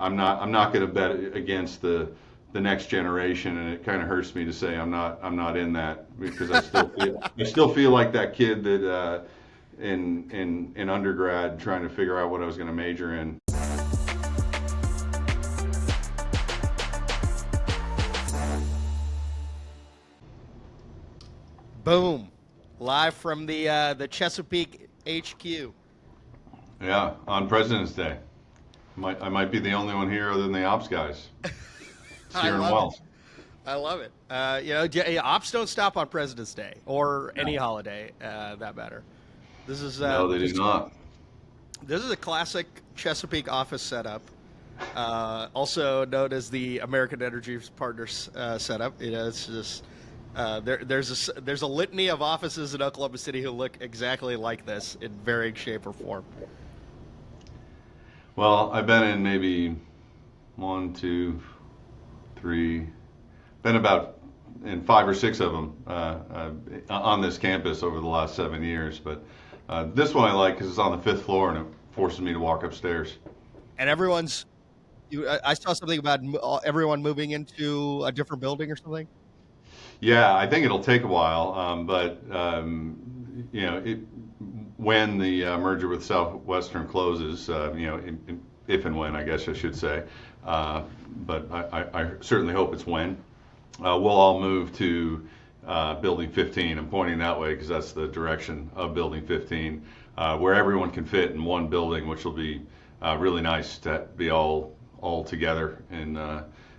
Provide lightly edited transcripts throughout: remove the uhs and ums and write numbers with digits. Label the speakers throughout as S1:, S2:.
S1: I'm not going to bet against the next generation, and it kind of hurts me to say I'm not in that because I still feel like that kid that in undergrad trying to figure out what I was going to major in.
S2: Boom. Live from the Chesapeake HQ.
S1: Yeah, on President's Day. I might be the only one here other than the ops guys. It's
S2: I
S1: here in
S2: love it.
S1: Wells.
S2: I love it. Ops don't stop on President's Day or any
S1: No,
S2: holiday that matter. This is
S1: no, they do not.
S2: this is a classic Chesapeake office setup, also known as the American Energy Partners setup. It's just there's a litany of offices in Oklahoma City who look exactly like this in varying shape or form.
S1: Well, I've been in maybe one, two, three, been about in five or six of them on this campus over the last 7 years. But this one I like because it's on the fifth floor and it forces me to walk upstairs.
S2: And everyone's I saw something about everyone moving into a different building or something.
S1: Yeah, I think it'll take a while, but when the merger with Southwestern closes, if and when, I guess I should say, but I certainly hope it's when, we'll all move to Building 15. I'm pointing that way because that's the direction of Building 15, where everyone can fit in one building, which will be really nice to be all together in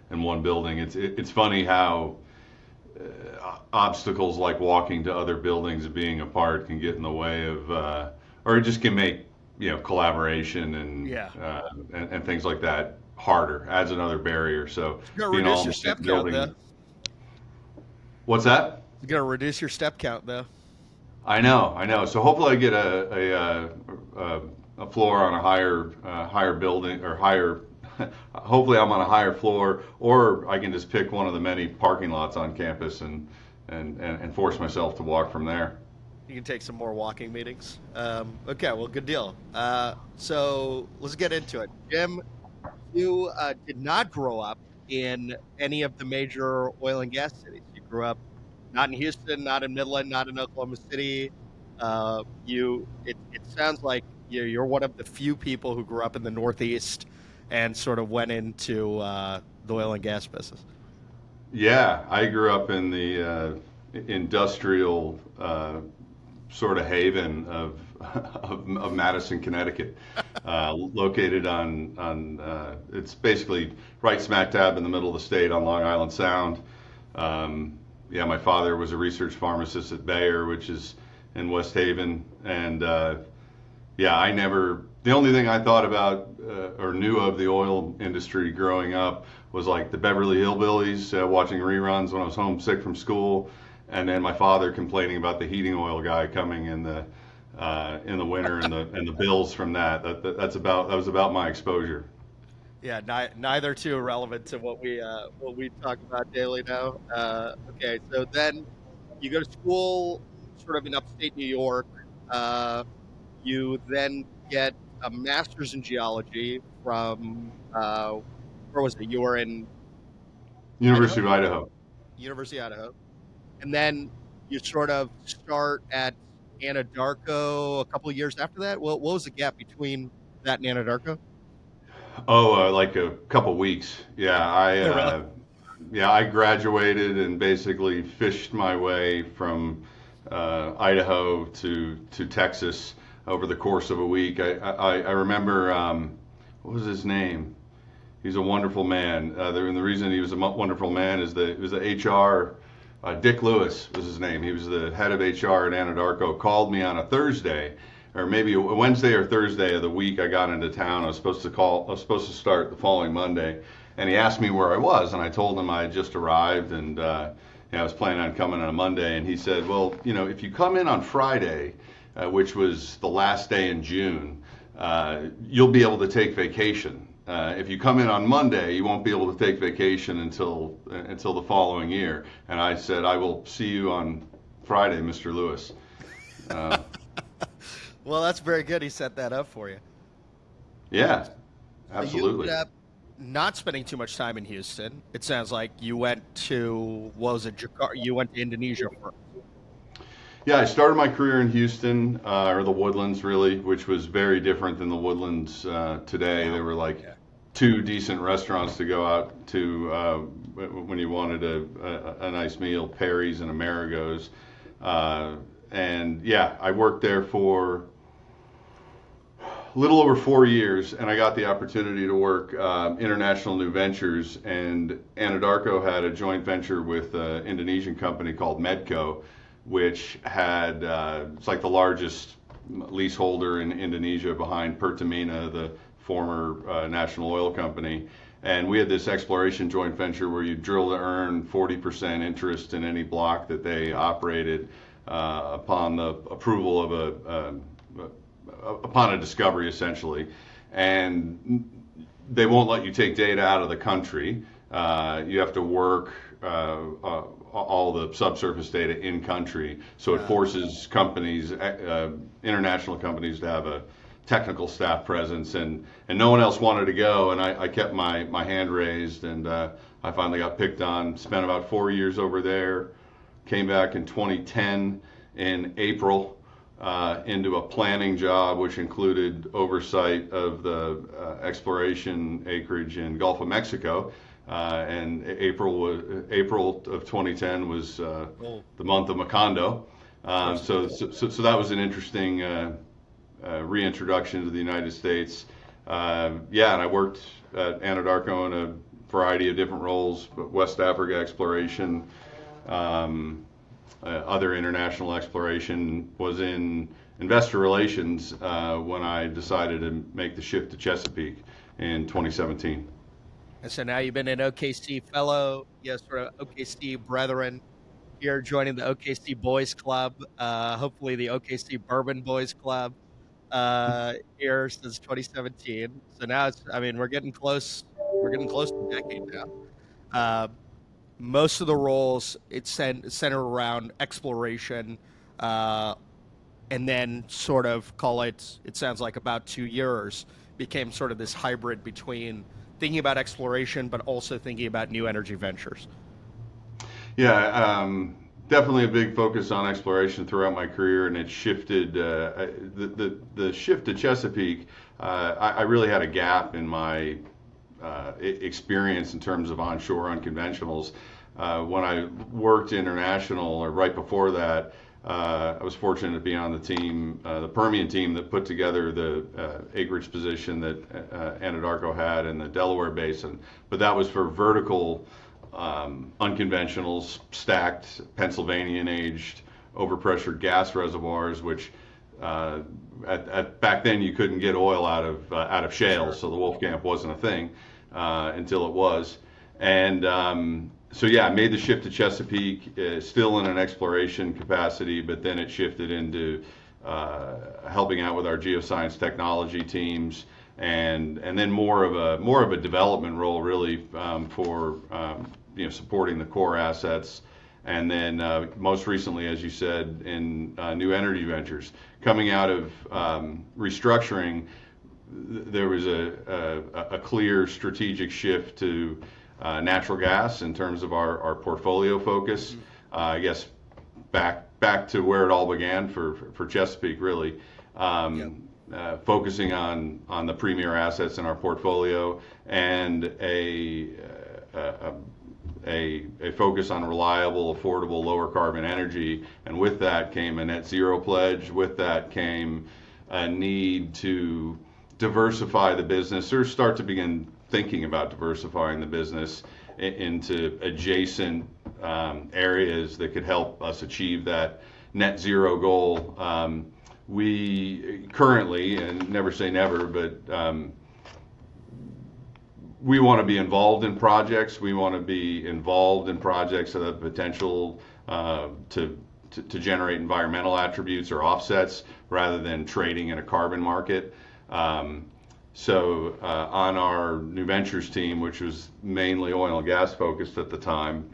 S1: one building. It's funny how obstacles like walking to other buildings and being apart can get in the way of, or it just can make collaboration
S2: Yeah,
S1: and things like that harder. Adds another barrier. So
S2: it's gonna
S1: being all
S2: reduce
S1: in
S2: your
S1: the same
S2: step count though.
S1: building. What's that?
S2: It's gonna reduce your step count though.
S1: I know, I know. So hopefully I get a floor on a higher building or higher. Hopefully I'm on a higher floor, or I can just pick one of the many parking lots on campus and force myself to walk from there.
S2: You can take some more walking meetings. Okay, well, good deal. So let's get into it. Jim, you did not grow up in any of the major oil and gas cities. You grew up not in Houston, not in Midland, not in Oklahoma City. It sounds like you're one of the few people who grew up in the Northeast and sort of went into the oil and gas business.
S1: Yeah, I grew up in the industrial sort of haven of Madison, Connecticut, located on it's basically right smack dab in the middle of the state on Long Island Sound. Yeah, my father was a research pharmacist at Bayer, which is in West Haven, and yeah, I never. The only thing I thought about or knew of the oil industry growing up was like the Beverly Hillbillies, watching reruns when I was homesick from school, and then my father complaining about the heating oil guy coming in the winter and the bills from that. That was about my exposure.
S2: Yeah, neither two are relevant to what we talk about daily now. Okay, so then you go to school, sort of in upstate New York. Uh, you then get a master's in geology from where was it? You were in
S1: University
S2: Idaho,
S1: of Idaho.
S2: University of Idaho, and then you sort of start at Anadarko a couple of years after that. Well, what was the gap between that and Anadarko?
S1: Oh, like a couple weeks.
S2: Oh, really?
S1: Yeah, I graduated and basically fished my way from Idaho to Texas over the course of a week. I remember what was his name? He's a wonderful man. And the reason he was a wonderful man is that it was the HR. Dick Lewis was his name. He was the head of HR at Anadarko. Called me on a Thursday, or maybe a Wednesday or Thursday of the week I got into town. I was supposed to start the following Monday, and he asked me where I was, and I told him I had just arrived, and I was planning on coming on a Monday. And he said, well, if you come in on Friday, which was the last day in June, you'll be able to take vacation. If you come in on Monday, you won't be able to take vacation until the following year. And I said, I will see you on Friday, Mr. Lewis. Uh,
S2: Well, that's very good. He set that up for you.
S1: yeah,
S2: So you
S1: absolutely.
S2: ended up not spending too much time in Houston. It sounds like you went to, what was it, Jakarta? You went to Indonesia first.
S1: Yeah, I started my career in Houston, or the Woodlands, really, which was very different than the Woodlands today.
S2: Now,
S1: There were like
S2: yeah.
S1: two decent restaurants to go out to when you wanted a nice meal, Perry's and Amerigo's. Uh, and yeah, I worked there for a little over 4 years, and I got the opportunity to work international new ventures. And Anadarko had a joint venture with an Indonesian company called Medco, which had it's like the largest leaseholder in Indonesia behind Pertamina, the former national oil company. And we had this exploration joint venture where you drill to earn 40% interest in any block that they operated upon the approval of upon a discovery, essentially. And they won't let you take data out of the country. You have to work all the subsurface data in country. So it forces companies, international companies, to have a technical staff presence, and no one else wanted to go, and I kept my hand raised, and I finally got picked on. Spent about 4 years over there. Came back in 2010 in April into a planning job, which included oversight of the exploration acreage in Gulf of Mexico. And April of 2010 was
S2: Cool.
S1: the month of Macondo.
S2: First.
S1: So that was an interesting reintroduction to the United States. Yeah, and I worked at Anadarko in a variety of different roles: West Africa exploration, other international exploration. Was in investor relations when I decided to make the shift to Chesapeake in 2017.
S2: And so now you've been an OKC fellow, yes, sort of OKC brethren here joining the OKC Boys Club, hopefully the OKC Bourbon Boys Club here since 2017. So now it's, I mean, we're getting close to a decade now. Uh, Most of the roles it's center around exploration, uh, and then sort of call it. It sounds like about 2 years became sort of this hybrid between thinking about exploration, but also thinking about new energy ventures.
S1: Yeah, definitely a big focus on exploration throughout my career, and it shifted. The shift to Chesapeake, I really had a gap in my experience in terms of onshore unconventionals. When I worked international, or right before that, I was fortunate to be on the team, the Permian team that put together the acreage position that Anadarko had in the Delaware Basin. But that was for vertical unconventionals, stacked Pennsylvanian aged overpressured gas reservoirs, which back then you couldn't get oil out of shales, so the Wolfcamp wasn't a thing until it was. And so yeah, I made the shift to Chesapeake, still in an exploration capacity, but then it shifted into helping out with our geoscience technology teams, and then more of a development role, really, for supporting the core assets. And then most recently, as you said, in new energy ventures. Coming out of restructuring, there was a clear strategic shift to natural gas in terms of our portfolio focus. I guess back to where it all began for Chesapeake, really.
S2: Yep.
S1: Focusing on the premier assets in our portfolio, and a focus on reliable, affordable, lower carbon energy. And with that came a net zero pledge. With that came a need to diversify the business, or start to begin thinking about diversifying the business into adjacent areas that could help us achieve that net zero goal. We currently, and never say never, but we want to be involved in projects. We want to be involved in projects that have potential to generate environmental attributes or offsets, rather than trading in a carbon market. So on our new ventures team, which was mainly oil and gas focused at the time,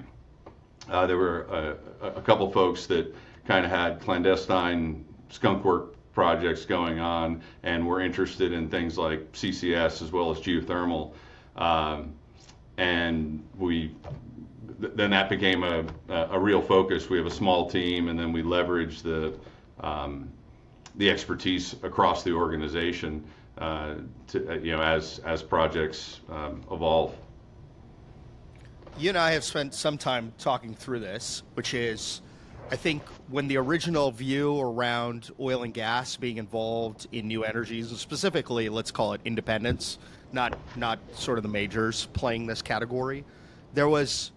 S1: there were a couple folks that kind of had clandestine skunk work projects going on, and were interested in things like CCS as well as geothermal. Um, and then that became a real focus. We have a small team, and then we leverage the expertise across the organization as projects evolve.
S2: You and I have spent some time talking through this, which is, I think, when the original view around oil and gas being involved in new energies, and specifically, let's call it independence, not sort of the majors playing this category, there was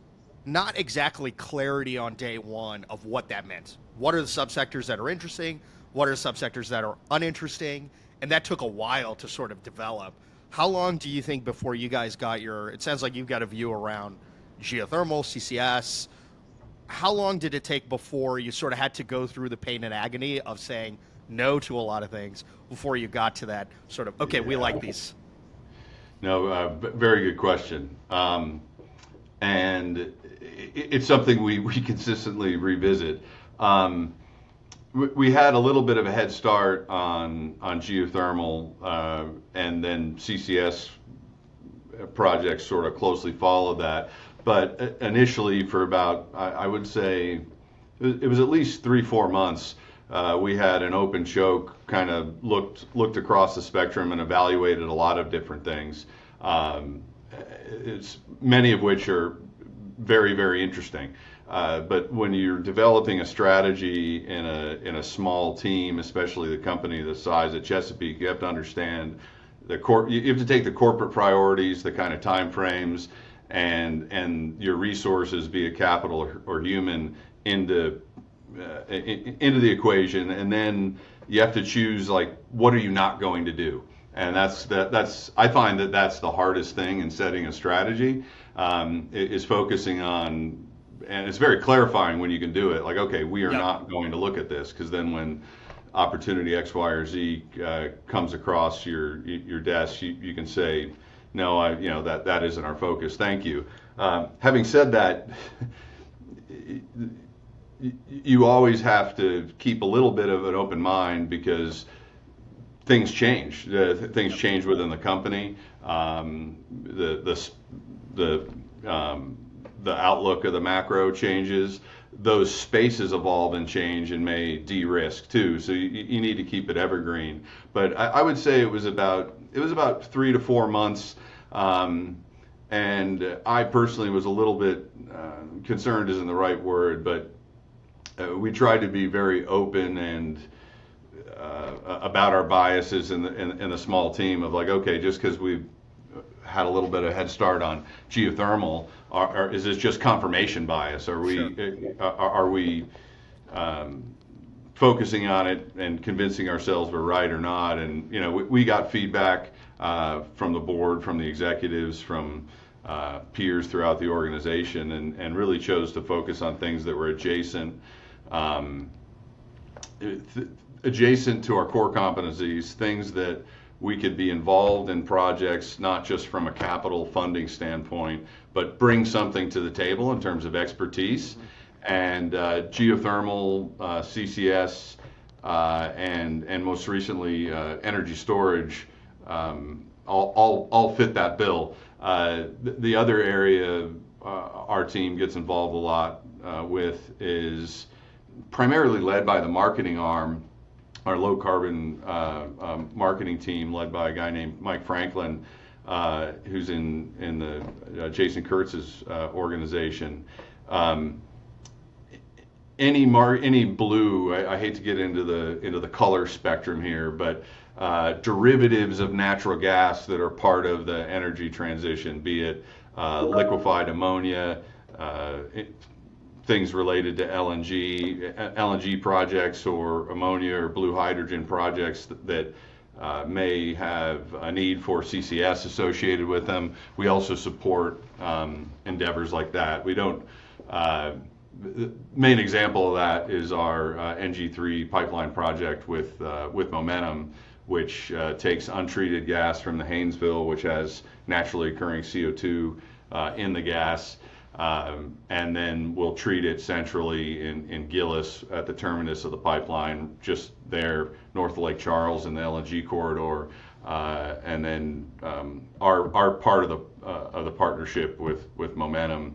S2: not exactly clarity on day one of what that meant. What are the subsectors that are interesting? What are the subsectors that are uninteresting? And that took a while to sort of develop. How long do you think before you guys got it sounds like you've got a view around geothermal, CCS. How long did it take before you sort of had to go through the pain and agony of saying no to a lot of things before you got to that sort of, okay, we like these?
S1: No, very good question. And it's something we consistently revisit. We had a little bit of a head start on geothermal, and then CCS projects sort of closely followed that. But initially, for about, I would say, it was at least 3-4 months. We had an open choke, kind of looked across the spectrum and evaluated a lot of different things. Many of which are very, very interesting. But when you're developing a strategy in a small team, especially the company the size of Chesapeake, you have to understand you have to take the corporate priorities, the kind of time frames, and your resources, be it capital or human, into the equation, and then you have to choose, like, what are you not going to do. And that's I find that's the hardest thing in setting a strategy, is focusing on, and it's very clarifying when you can do it. Like, okay, we are not going to look at this, because then when opportunity X, Y, or Z comes across your desk, you can say, no, that isn't our focus. Thank you. Having said that, you always have to keep a little bit of an open mind, because things change. Things change within the company. The outlook of the macro changes. Those spaces evolve and change and may de-risk too. So you need to keep it evergreen. But I would say it was about 3 to 4 months. And I personally was a little bit concerned, isn't the right word, but we tried to be very open and about our biases in the small team, of like, okay, just because we've had a little bit of head start on geothermal, is this just confirmation bias? Are we focusing on it and convincing ourselves we're right or not? And we got feedback from the board, from the executives, from peers throughout the organization, and really chose to focus on things that were adjacent to our core competencies, things that we could be involved in projects, not just from a capital funding standpoint, but bring something to the table in terms of expertise. And geothermal, CCS, and most recently energy storage, all fit that bill. The other area our team gets involved a lot with is primarily led by the marketing arm, our low carbon marketing team, led by a guy named Mike Franklin, who's in the Jason Kurtz's organization. Any blue, I hate to get into the color spectrum here, but derivatives of natural gas that are part of the energy transition, be it liquefied ammonia, things related to LNG projects, or ammonia or blue hydrogen projects that may have a need for CCS associated with them. We also support endeavors like that. We don't. The main example of that is our NG3 pipeline project with Momentum, which takes untreated gas from the Haynesville, which has naturally occurring CO2 in the gas, and then we'll treat it centrally in Gillis at the terminus of the pipeline, just there north of Lake Charles in the LNG corridor. And then our part of of the partnership with Momentum,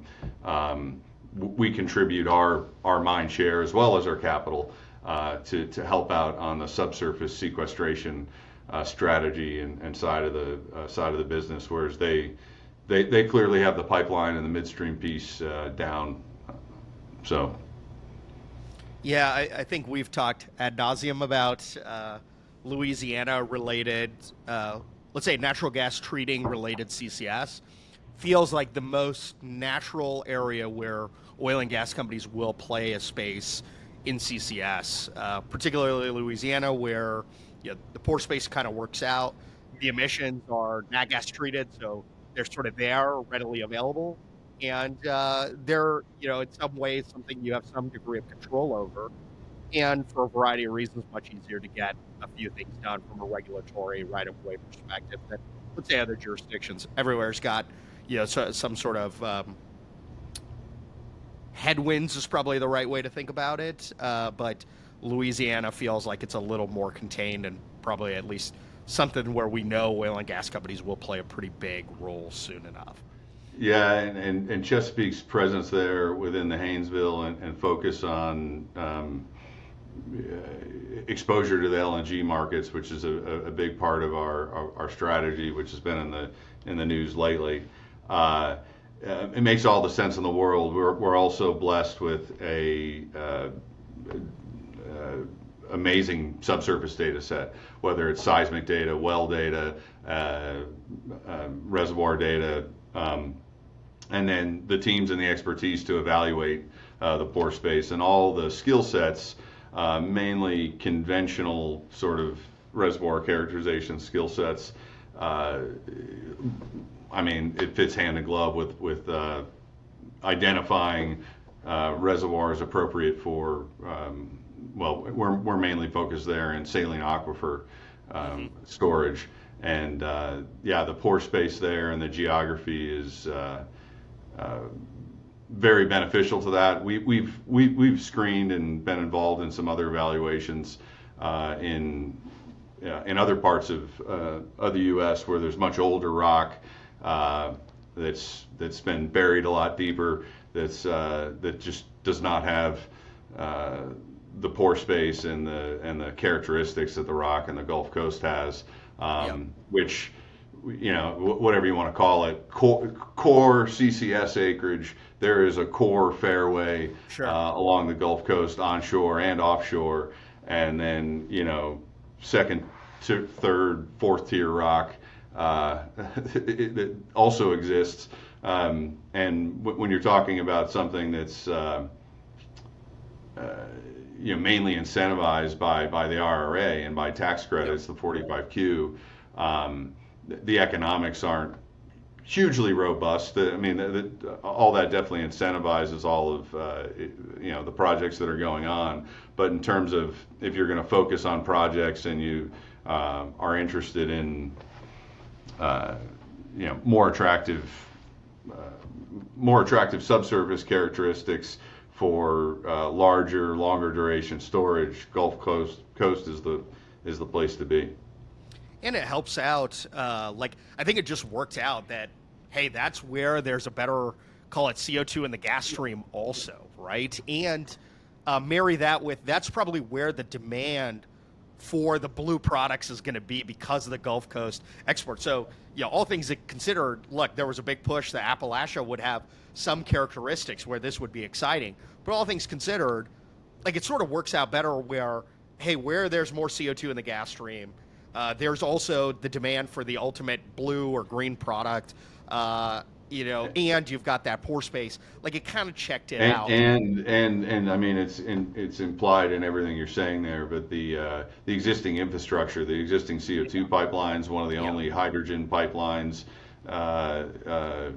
S1: we contribute our mind share as well as our capital to help out on the subsurface sequestration strategy and side of the business, whereas they clearly have the pipeline and the midstream piece down. So.
S2: Yeah, I think we've talked ad nauseum about Louisiana related, let's say natural gas treating related CCS. Feels like the most natural area where oil and gas companies will play a space in CCS, particularly Louisiana, where the pore space kind of works out. The emissions are nat gas treated, so they're sort of there, readily available, and they're in some ways something you have some degree of control over, and for a variety of reasons, much easier to get a few things done from a regulatory right of way perspective than let's say other jurisdictions. Everywhere's got some sort of headwinds is probably the right way to think about it. But Louisiana feels like it's a little more contained and probably at least something where we know oil and gas companies will play a pretty big role soon enough.
S1: Yeah, and Chesapeake's presence there within the Haynesville and focus on exposure to the LNG markets, which is a big part of our strategy, which has been in the news lately. It makes all the sense in the world. We're also blessed with a amazing subsurface data set, whether it's seismic data, well data, reservoir data, and then the teams and the expertise to evaluate the pore space and all the skill sets, mainly conventional sort of reservoir characterization skill sets. I mean, it fits hand in glove with identifying reservoirs appropriate for. Well, we're mainly focused there in saline aquifer storage, and the pore space there and the geography is very beneficial to that. We've screened and been involved in some other evaluations in other parts of the U.S. where there's much older rock that's been buried a lot deeper. That just does not have the pore space and the characteristics that the rock and the Gulf Coast has, which whatever you want to call it, core CCS acreage. There is a core fairway along the Gulf Coast, onshore and offshore, and then second, third, fourth tier rock that also exists. And when you're talking about something that's mainly incentivized by the RRA and by tax credits, the 45Q, the economics aren't hugely robust. All that definitely incentivizes all of the projects that are going on. But in terms of if you're going to focus on projects and you are interested in more attractive subsurface characteristics for larger, longer duration storage, Gulf Coast is the place to be.
S2: And it helps out. I think it just worked out that, hey, that's where there's a better, call it CO2 in the gas stream also, right? And marry that with, that's probably where the demand for the blue products is going to be because of the Gulf Coast export. So, all things considered, look, there was a big push that Appalachia would have some characteristics where this would be exciting. But all things considered, it sort of works out better where, hey, where there's more CO2 in the gas stream, there's also the demand for the ultimate blue or green product, and you've got that pore space. It kind of checked it out.
S1: And I mean, it's implied in everything you're saying there, but the existing infrastructure, the existing CO2 pipelines, one of the only hydrogen pipelines that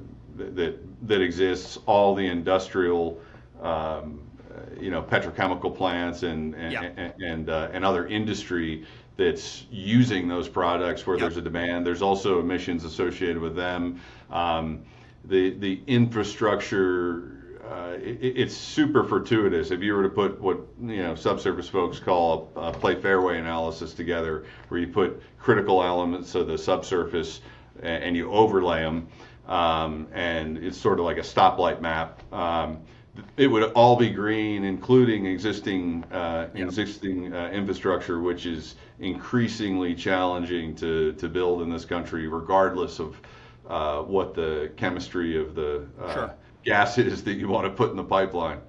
S1: exists, all the industrial, petrochemical plants and other industry that's using those products where there's a demand. There's also emissions associated with them. The infrastructure, it's super fortuitous. If you were to put what subsurface folks call a play fairway analysis together, where you put critical elements of the subsurface and you overlay them, and it's sort of like a stoplight map. It would all be green, including existing infrastructure, which is increasingly challenging to build in this country, regardless of what the chemistry of the
S2: Sure.
S1: gas is that you want to put in the pipeline.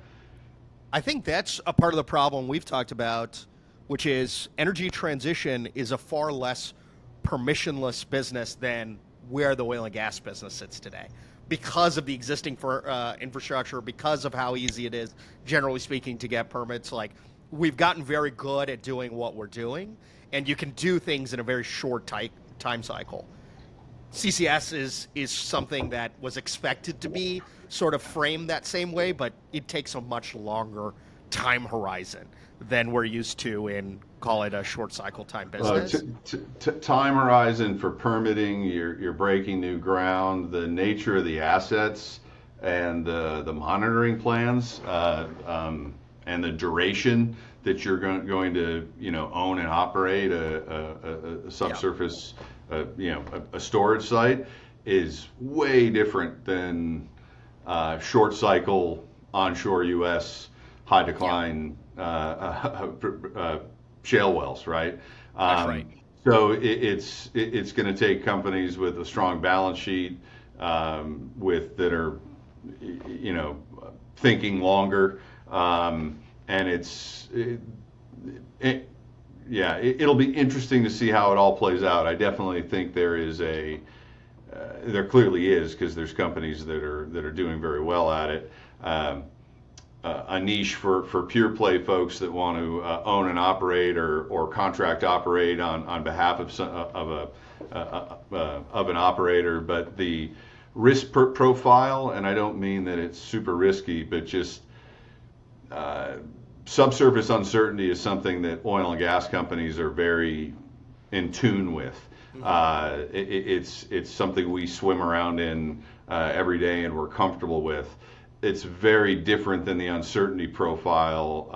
S2: I think that's a part of the problem we've talked about, which is energy transition is a far less permissionless business than where the oil and gas business sits today. Because of the existing infrastructure, because of how easy it is, generally speaking, to get permits, like we've gotten very good at doing what we're doing, and you can do things in a very short time cycle. CCS is something that was expected to be sort of framed that same way, but it takes a much longer time horizon than we're used to in, call it, a short cycle time business.
S1: Time horizon for permitting, you're breaking new ground, the nature of the assets, and the monitoring plans, and the duration that you're going to own and operate a subsurface a storage site is way different than short cycle onshore U.S. high decline shale wells, right?
S2: That's right.
S1: So it's going to take companies with a strong balance sheet, that are thinking longer, and it'll be interesting to see how it all plays out. I definitely think there clearly is, because there's companies that are doing very well at it. A niche for pure play folks that want to own and operate or contract operate on behalf of an operator, but the risk profile, and I don't mean that it's super risky, but just subsurface uncertainty is something that oil and gas companies are very in tune with. It's something we swim around in every day and we're comfortable with. It's very different than the uncertainty profile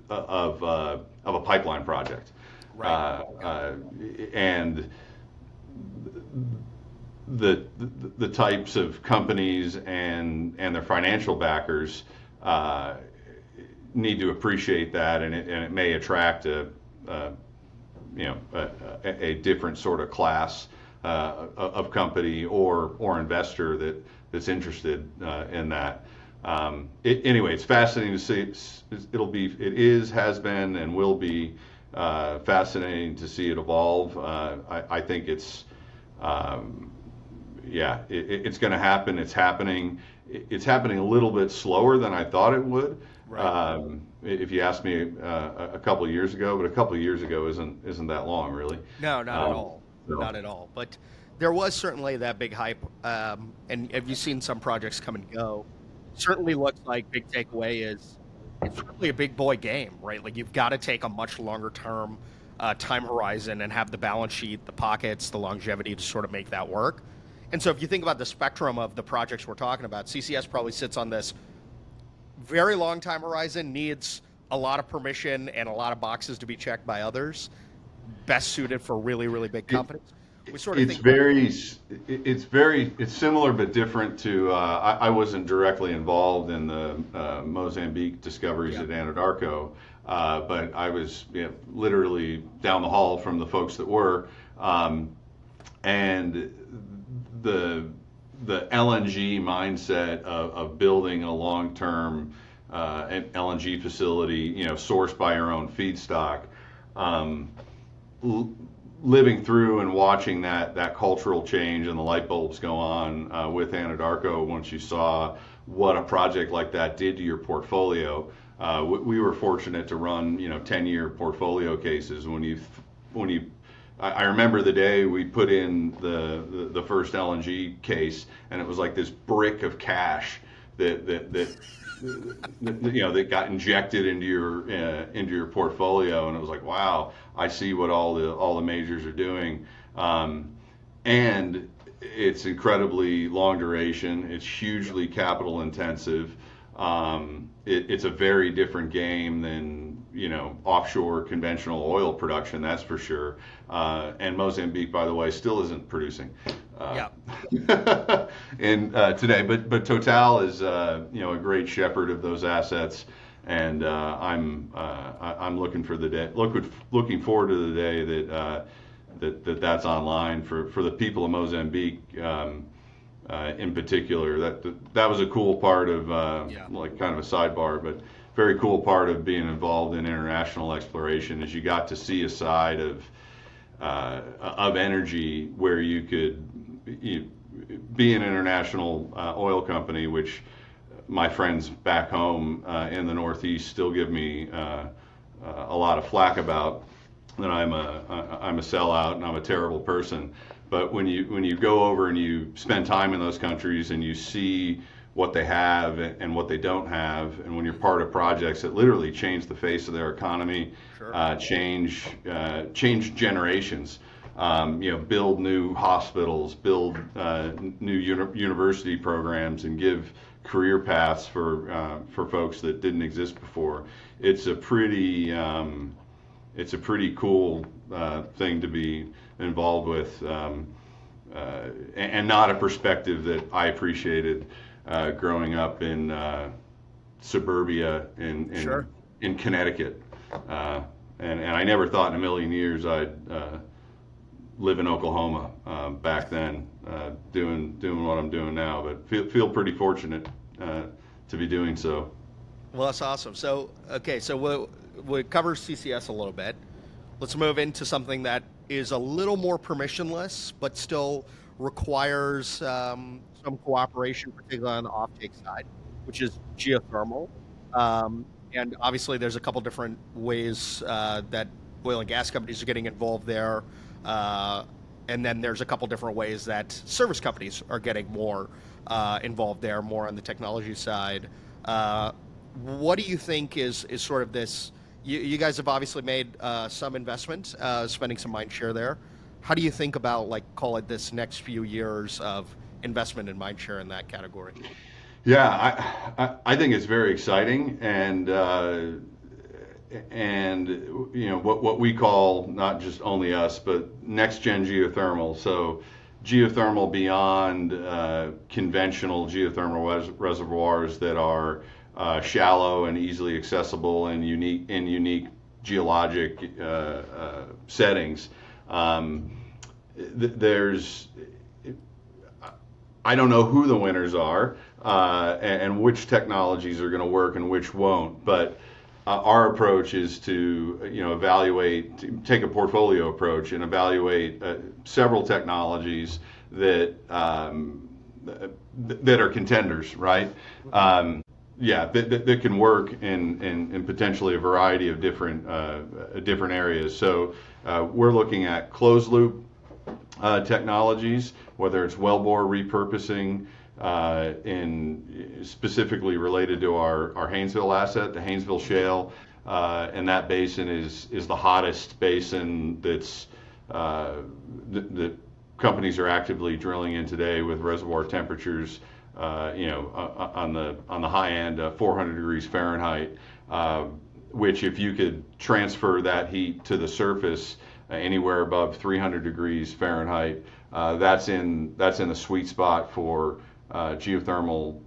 S1: of a pipeline project.
S2: Right.
S1: And the types of companies and their financial backers need to appreciate that, and it may attract a different sort of class of company or investor that's interested in that. Anyway, it's fascinating to see. Has been, and will be fascinating to see it evolve. I think it's going to happen. It's happening. It's happening a little bit slower than I thought it would.
S2: Right.
S1: If you asked me a couple of years ago, but a couple of years ago isn't that long, really.
S2: No, not at all.
S1: So.
S2: Not at all. But there was certainly that big hype. And have you seen some projects come and go? Certainly looks like big takeaway is it's really a big boy game, right? Like you've got to take a much longer term time horizon and have the balance sheet, the pockets, the longevity to sort of make that work. And so if you think about the spectrum of the projects we're talking about, CCS probably sits on this very long time horizon, needs a lot of permission and a lot of boxes to be checked by others, best suited for really, really big companies. We sort of
S1: it's similar but different to, I wasn't directly involved in the Mozambique discoveries at Anadarko, but I was literally down the hall from the folks that were, and the LNG mindset of building a long-term an LNG facility, sourced by your own feedstock, living through and watching that cultural change and the light bulbs go on with Anadarko once you saw what a project like that did to your portfolio. We were fortunate to run 10-year portfolio cases. I remember the day we put in the first LNG case, and it was like this brick of cash that got injected into your portfolio, and it was like, wow, I see what all the majors are doing, and it's incredibly long duration. It's hugely capital intensive. It's a very different game than offshore conventional oil production, that's for sure. And Mozambique, by the way, still isn't producing.
S2: Yeah.
S1: In today, but Total is a great shepherd of those assets, and I'm looking for the day, looking forward to the day that's online for the people of Mozambique. In particular, that was a cool part of like kind of a sidebar, but very cool part of being involved in international exploration is you got to see a side of energy where you could be an international oil company, which my friends back home in the Northeast still give me a lot of flack about, that I'm a sellout and I'm a terrible person. But when you go over and you spend time in those countries and you see what they have and what they don't have, and when you're part of projects that literally change the face of their economy,
S2: Sure.
S1: change generations, build new hospitals, build new university programs, and give career paths for folks that didn't exist before. It's a pretty cool thing to be involved with, and not a perspective that I appreciated growing up in suburbia
S2: Sure.
S1: in Connecticut, and I never thought in a million years I'd live in Oklahoma back then, doing what I'm doing now. But feel pretty fortunate to be doing so.
S2: Well, that's awesome. So, okay, so we'll cover CCS a little bit. Let's move into something that is a little more permissionless, but still requires some cooperation, particularly on the offtake side, which is geothermal. And obviously, there's a couple different ways that oil and gas companies are getting involved there. And then there's a couple different ways that service companies are getting more involved there, more on the technology side. What do you think is sort of this? You guys have obviously made some investment, spending some mind share there. How do you think about, like, call it this next few years of investment in mind share in that category?
S1: Yeah, I think it's very exciting, and what we call, not just only us, but next gen geothermal. So geothermal beyond conventional geothermal reservoirs that are shallow and easily accessible and unique geologic settings. There's I don't know who the winners are and which technologies are going to work and which won't, but our approach is to take a portfolio approach and evaluate several technologies that are contenders, right? That can work in potentially a variety of different areas. So we're looking at closed loop technologies, whether it's wellbore repurposing, in specifically related to our Haynesville asset, the Haynesville Shale, and that basin is the hottest basin that companies are actively drilling in today, with reservoir temperatures, on the high end, 400 degrees Fahrenheit, which if you could transfer that heat to the surface anywhere above 300 degrees Fahrenheit, that's in the sweet spot for geothermal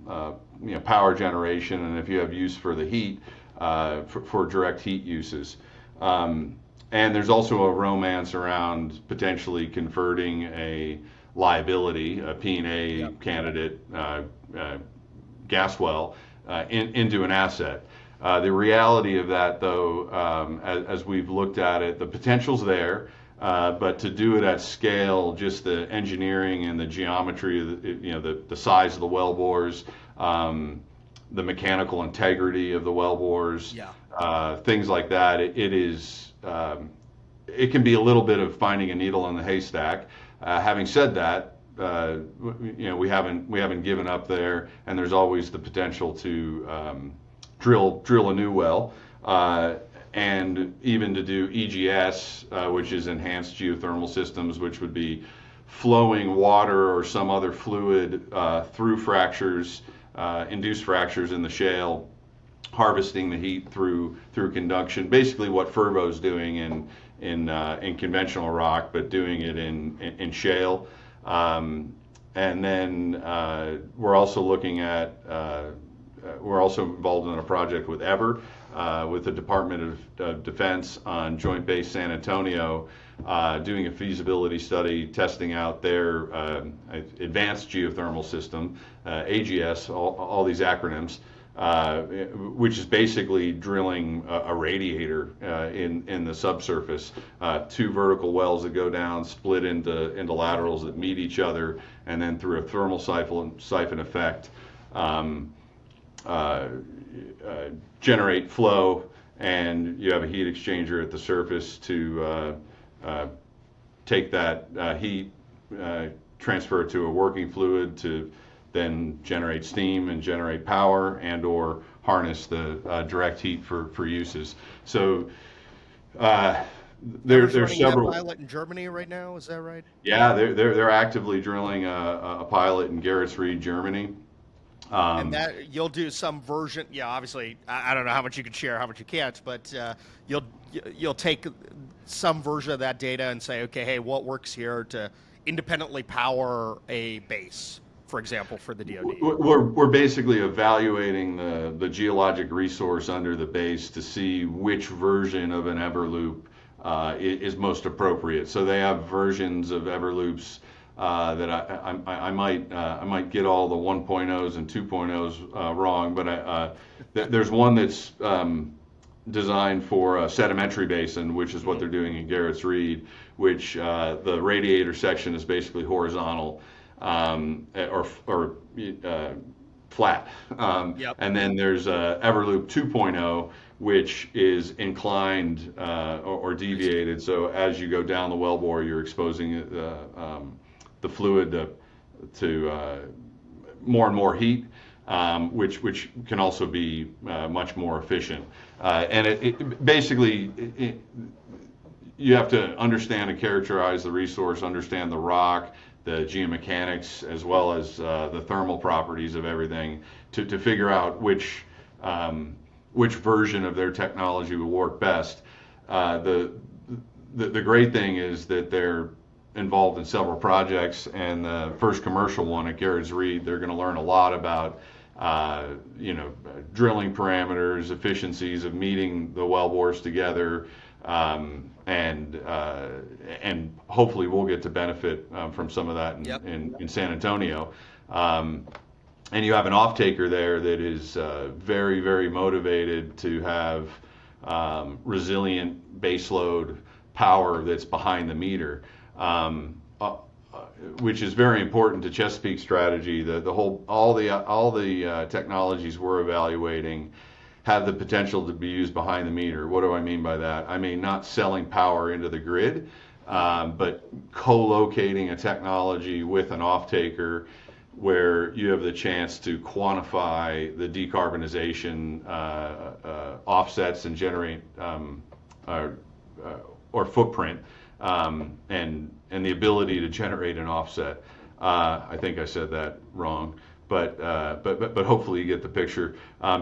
S1: power generation, and if you have use for the heat, for direct heat uses. And there's also a romance around potentially converting a liability, a P&A candidate gas well, into an asset. The reality of that, though, as we've looked at it, the potential's there, but to do it at scale, just the engineering and the geometry, the size of the well bores, the mechanical integrity of the well bores, things like that, it can be a little bit of finding a needle in the haystack. Having said that, we haven't given up there, and there's always the potential to drill a new well, and even to do EGS, which is enhanced geothermal systems, which would be flowing water or some other fluid through fractures, induced fractures in the shale, harvesting the heat through conduction. Basically, what Fervo's doing in conventional rock, but doing it in shale. And then we're also looking at we're also involved in a project with Ever, with the Department of Defense on Joint Base San Antonio, doing a feasibility study, testing out their advanced geothermal system, AGS, all these acronyms, which is basically drilling a radiator in the subsurface, two vertical wells that go down, split into laterals that meet each other, and then through a thermal siphon effect, generate flow, and you have a heat exchanger at the surface to take that heat, transfer it to a working fluid to then generate steam and generate power, and or harness the direct heat for uses. So there's several.
S2: That pilot in Germany right now, is that right?
S1: Yeah, they're actively drilling a pilot in Garrett's Reed, Germany.
S2: And that you'll do some version. Yeah, obviously, I don't know how much you can share, how much you can't, but you'll take some version of that data and say, okay, hey, what works here to independently power a base, for example, for the DoD?
S1: We're basically evaluating the geologic resource under the base to see which version of an Everloop is most appropriate. So they have versions of Everloops that I might get all the 1.0s and 2.0s wrong, but there's one that's designed for a sedimentary basin, which is what they're doing in Garrett's Reed, which the radiator section is basically horizontal or flat.
S2: Yep.
S1: And then there's Everloop 2.0, which is inclined or deviated. So as you go down the wellbore, you're exposing the fluid to more and more heat, which can also be much more efficient. And it basically, you have to understand and characterize the resource, understand the rock, the geomechanics, as well as the thermal properties of everything to figure out which version of their technology will work best. The great thing is that they're involved in several projects, and the first commercial one at Garrett's Reed, they're going to learn a lot about drilling parameters, efficiencies of meeting the wellbores together, and hopefully we'll get to benefit from some of that in San Antonio. And you have an off-taker there that is very, very motivated to have resilient baseload power that's behind the meter, which is very important to Chesapeake's strategy. All the technologies we're evaluating have the potential to be used behind the meter. What do I mean by that? I mean not selling power into the grid, but co-locating a technology with an off-taker where you have the chance to quantify the decarbonization offsets and generate or footprint, and the ability to generate an offset. I think I said that wrong, but hopefully you get the picture.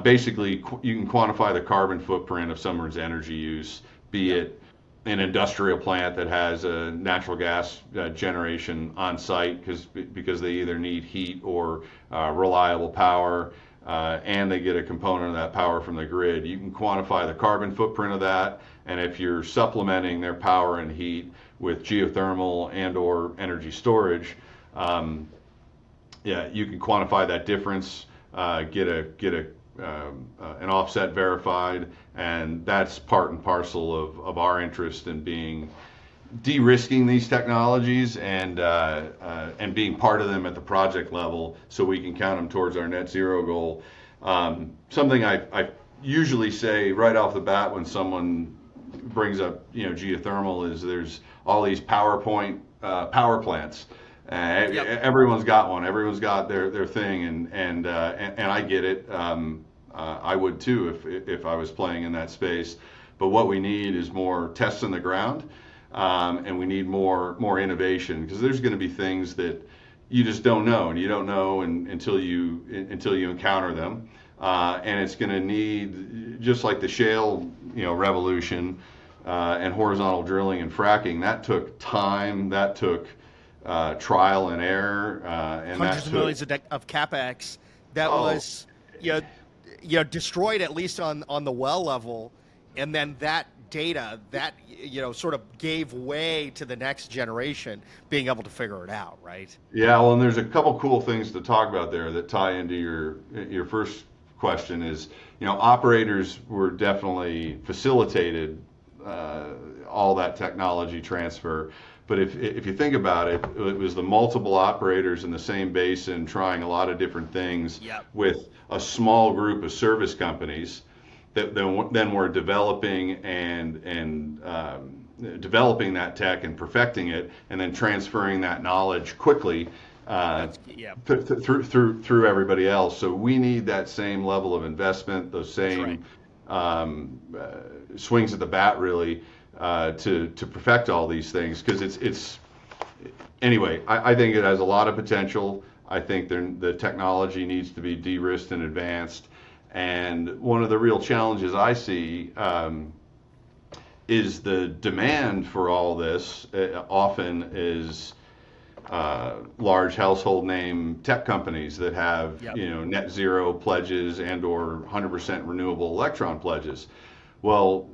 S1: Basically, you can quantify the carbon footprint of someone's energy use, be it an industrial plant that has a natural gas generation on site because they either need heat or reliable power, and they get a component of that power from the grid. You can quantify the carbon footprint of that, and if you're supplementing their power and heat with geothermal and or energy storage, you can quantify that difference, get an offset verified, and that's part and parcel of our interest in de-risking these technologies and being part of them at the project level, so we can count them towards our net zero goal. Something I usually say right off the bat when someone brings up geothermal is there's all these power plants. Everyone's got one. Everyone's got their thing, and I get it. I would too if I was playing in that space. But what we need is more tests on the ground, and we need more innovation, because there's going to be things that you just don't know, and you don't know until you encounter them. and it's going to need, just like the shale, revolution, and horizontal drilling and fracking. That took time. That took trial and error, and that
S2: Hundreds of
S1: took
S2: millions of capex that
S1: oh
S2: was, you know, destroyed at least on the well level, and then that data that sort of gave way to the next generation being able to figure it out, right?
S1: yeah. Well, and there's a couple cool things to talk about there that tie into your first question. Is operators were definitely facilitated all that technology transfer. But if you think about it, it was the multiple operators in the same basin trying a lot of different things
S2: Yep.
S1: with a small group of service companies that then were developing and developing that tech and perfecting it, and then transferring that knowledge quickly
S2: Yeah.
S1: through everybody else. So we need that same level of investment, those
S2: That's right.
S1: same swings at the bat, really, to perfect all these things. Because it's anyway. I think it has a lot of potential. I think the technology needs to be de-risked and advanced. And one of the real challenges I see is the demand for all this. Often is large household name tech companies that have
S2: Yep.
S1: net zero pledges and or 100% renewable electron pledges. Well,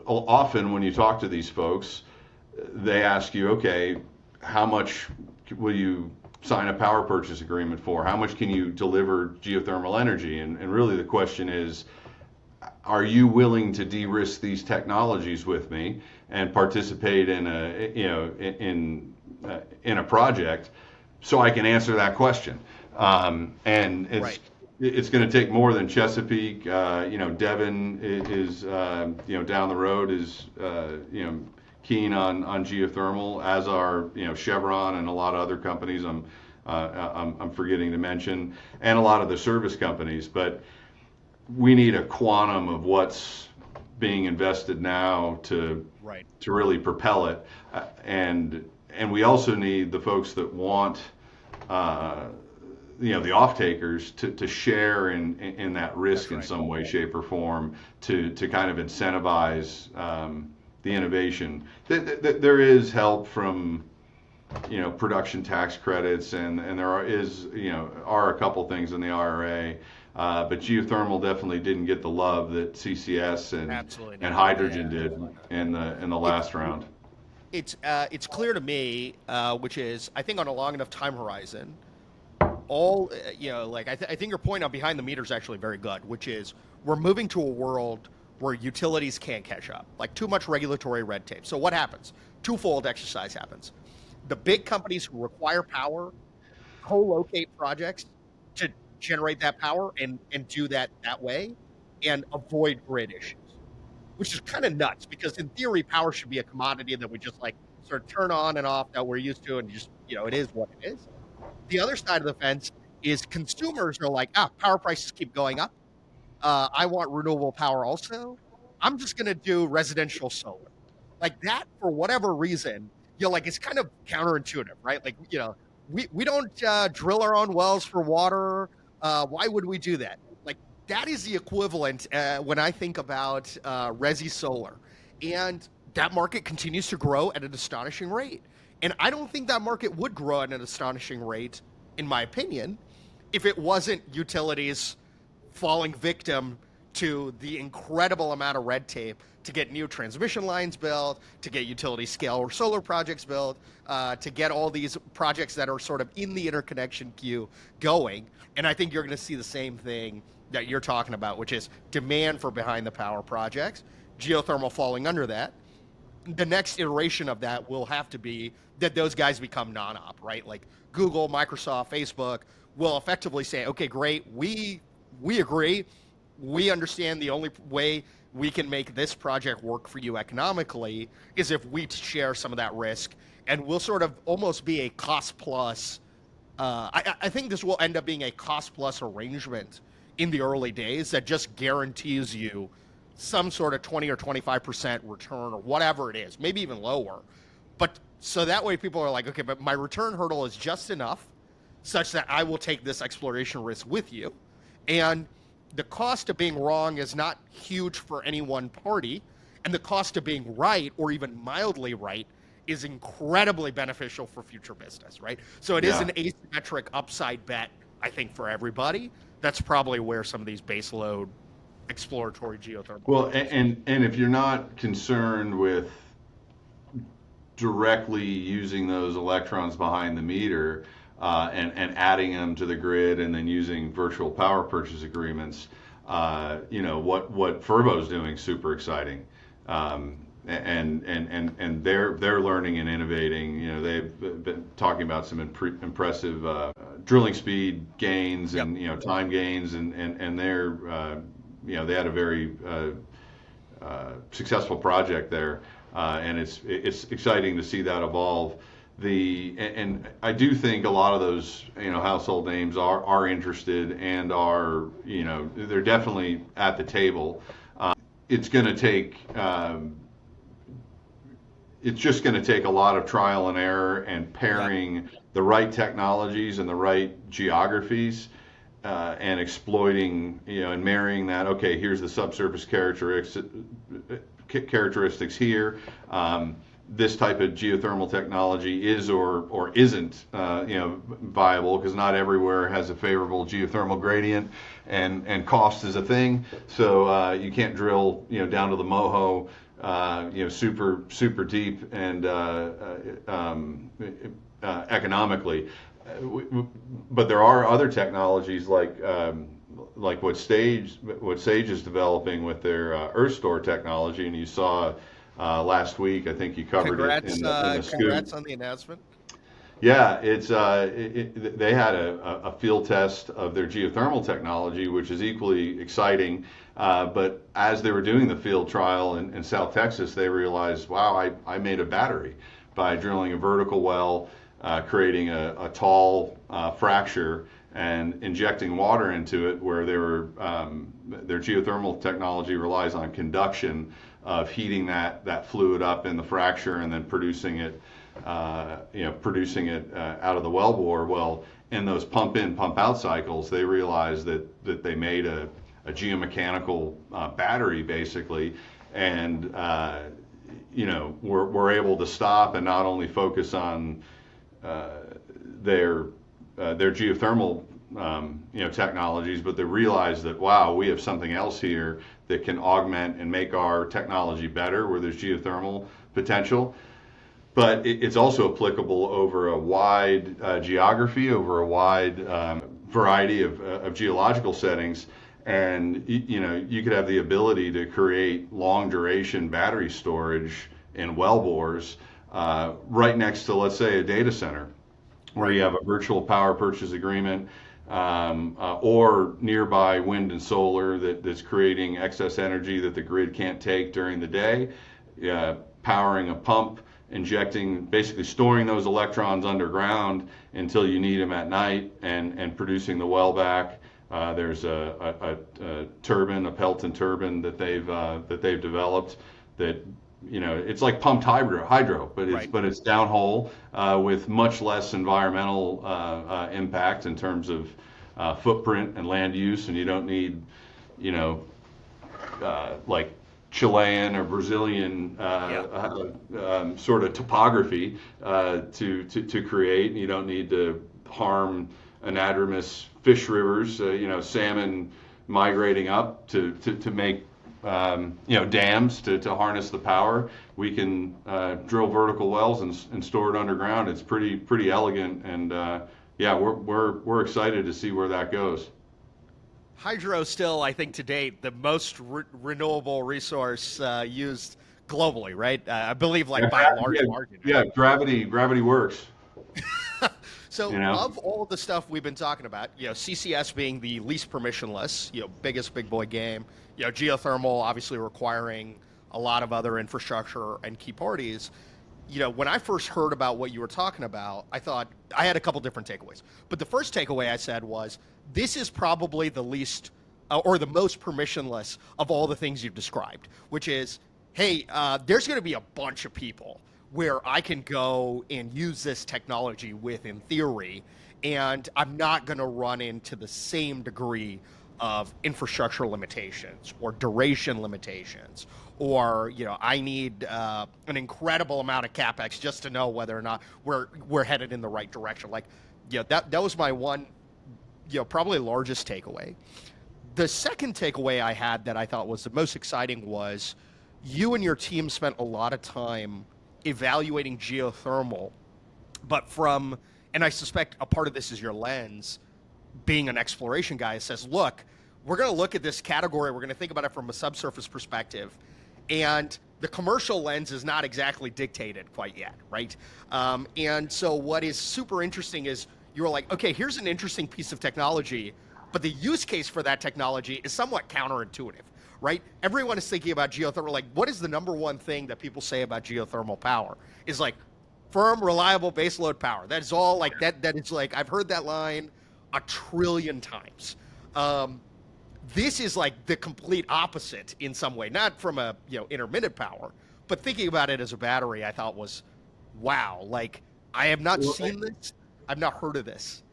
S1: often when you talk to these folks, they ask you, okay, how much will you sign a power purchase agreement for? How much can you deliver geothermal energy? And really the question is, are you willing to de-risk these technologies with me and participate in a project so I can answer that question? And
S2: Right.
S1: it's going to take more than Chesapeake. Devon is down the road is keen on geothermal, as are Chevron and a lot of other companies. I'm forgetting to mention, and a lot of the service companies. But we need a quantum of what's being invested now to
S2: Right.
S1: really propel it, and we also need the folks that want the off takers to share in that risk
S2: That's
S1: in
S2: right.
S1: some way, shape, or form to kind of incentivize the innovation. There is help from production tax credits, and there are a couple things in the IRA, but geothermal definitely didn't get the love that CCS
S2: Absolutely
S1: and
S2: not.
S1: hydrogen
S2: Yeah.
S1: did in the
S2: It's
S1: last round.
S2: it's clear to me, which is I think on a long enough time horizon, all like I think your point on behind the meter is actually very good, which is we're moving to a world where utilities can't catch up, like too much regulatory red tape. So what happens? Twofold exercise happens. The big companies who require power co-locate projects to generate that power and do that way and avoid grid issues, which is kind of nuts because in theory power should be a commodity that we just like sort of turn on and off that we're used to, and just it is what it is. The other side of the fence is consumers are like, power prices keep going up. I want renewable power also. I'm just going to do residential solar. Like that, for whatever reason, like it's kind of counterintuitive, right? Like, we don't drill our own wells for water. Why would we do that? Like that is the equivalent when I think about resi solar. And that market continues to grow at an astonishing rate. And I don't think that market would grow at an astonishing rate, in my opinion, if it wasn't utilities falling victim to the incredible amount of red tape to get new transmission lines built, to get utility scale solar projects built, to get all these projects that are sort of in the interconnection queue going. And I think you're going to see the same thing that you're talking about, which is demand for behind the power projects, geothermal falling under that. The next iteration of that will have to be that those guys become non-op, right? Like Google, Microsoft, Facebook will effectively say, okay, great, we agree, we understand the only way we can make this project work for you economically is if we share some of that risk, and we'll sort of almost be a cost plus. I think this will end up being a cost plus arrangement in the early days that just guarantees you some sort of 20 or 25% return or whatever it is, maybe even lower. But so that way people are like, okay, but my return hurdle is just enough such that I will take this exploration risk with you. And the cost of being wrong is not huge for any one party. And the cost of being right, or even mildly right, is incredibly beneficial for future business, right? So it is
S1: Yeah.
S2: an asymmetric upside bet, I think, for everybody. That's probably where some of these baseload exploratory geothermal
S1: Well,
S2: projects.
S1: and if you're not concerned with directly using those electrons behind the meter and adding them to the grid and then using virtual power purchase agreements, what Fervo's doing is super exciting. And they're learning and innovating. They've been talking about some impressive drilling speed gains
S2: Yep.
S1: and time gains, and they had a very successful project there, and it's exciting to see that evolve. And I do think a lot of those household names are interested and are they're definitely at the table. It's going to take it's just going to take a lot of trial and error and
S2: Yep.
S1: pairing the right technologies and the right geographies and exploiting, and marrying that. Okay, here's the subsurface characteristics here. This type of geothermal technology is or isn't, viable because not everywhere has a favorable geothermal gradient, and cost is a thing. So you can't drill, down to the moho, super deep and economically. But there are other technologies like what Sage is developing with their Earth Store technology, and you saw last week. I think you covered it
S2: Congrats,
S1: in the scoop.
S2: congrats on the announcement.
S1: Yeah, they had a field test of their geothermal technology, which is equally exciting. But as they were doing the field trial in South Texas, they realized, wow, I made a battery by drilling a vertical well, creating a tall fracture, and injecting water into it, where their geothermal technology relies on conduction of heating that fluid up in the fracture and then producing it out of the wellbore. Well, in those pump in, pump out cycles, they realized that they made a geomechanical battery basically, and we're able to stop and not only focus on their geothermal technologies, but they realize that, wow, we have something else here that can augment and make our technology better, where there's geothermal potential. But it's also applicable over a wide geography, over a wide variety of geological settings. And you could have the ability to create long duration battery storage in well bores right next to, let's say, a data center, where
S2: Right.
S1: you have a virtual power purchase agreement, or nearby wind and solar that's creating excess energy that the grid can't take during the day, powering a pump, injecting, basically storing those electrons underground until you need them at night, and producing the well back. There's a turbine, a Pelton turbine that they've developed that it's like pumped hydro, but
S2: Right.
S1: it's downhole with much less environmental impact in terms of footprint and land use, and you don't need you know like Chilean or Brazilian
S2: Yeah.
S1: sort of topography to create. You don't need to harm anadromous fish rivers, salmon migrating up to make dams to harness the power. We can drill vertical wells and store it underground. It's pretty elegant, and yeah, we're excited to see where that goes.
S2: Hydro still, I think, to date, the most renewable resource used globally, right? I believe, like,
S1: Yeah,
S2: by a large
S1: yeah,
S2: margin, right?
S1: yeah. Gravity works.
S2: So,
S1: You know.
S2: of all the stuff we've been talking about, CCS being the least permissionless, biggest big boy game, geothermal obviously requiring a lot of other infrastructure and key parties. When I first heard about what you were talking about, I thought I had a couple different takeaways. But the first takeaway I said was, this is probably the least or the most permissionless of all the things you've described, which is, hey, there's going to be a bunch of people where I can go and use this technology with, in theory, and I'm not going to run into the same degree of infrastructure limitations or duration limitations, or I need an incredible amount of capex just to know whether or not we're headed in the right direction. Like, that was my one, probably largest takeaway. The second takeaway I had that I thought was the most exciting was you and your team spent a lot of time evaluating geothermal, but and I suspect a part of this is your lens, being an exploration guy, says, look, we're going to look at this category. We're going to think about it from a subsurface perspective. And the commercial lens is not exactly dictated quite yet, right? And so what is super interesting is you're like, okay, here's an interesting piece of technology, but the use case for that technology is somewhat counterintuitive, right? Everyone is thinking about geothermal. Like, what is the number one thing that people say about geothermal power? Is like firm, reliable baseload power. That is all like that. That is like, I've heard that line a trillion times. This is like the complete opposite in some way, not from a intermittent power, but thinking about it as a battery, I thought was, wow. Like, I have not seen this. I've not heard of this.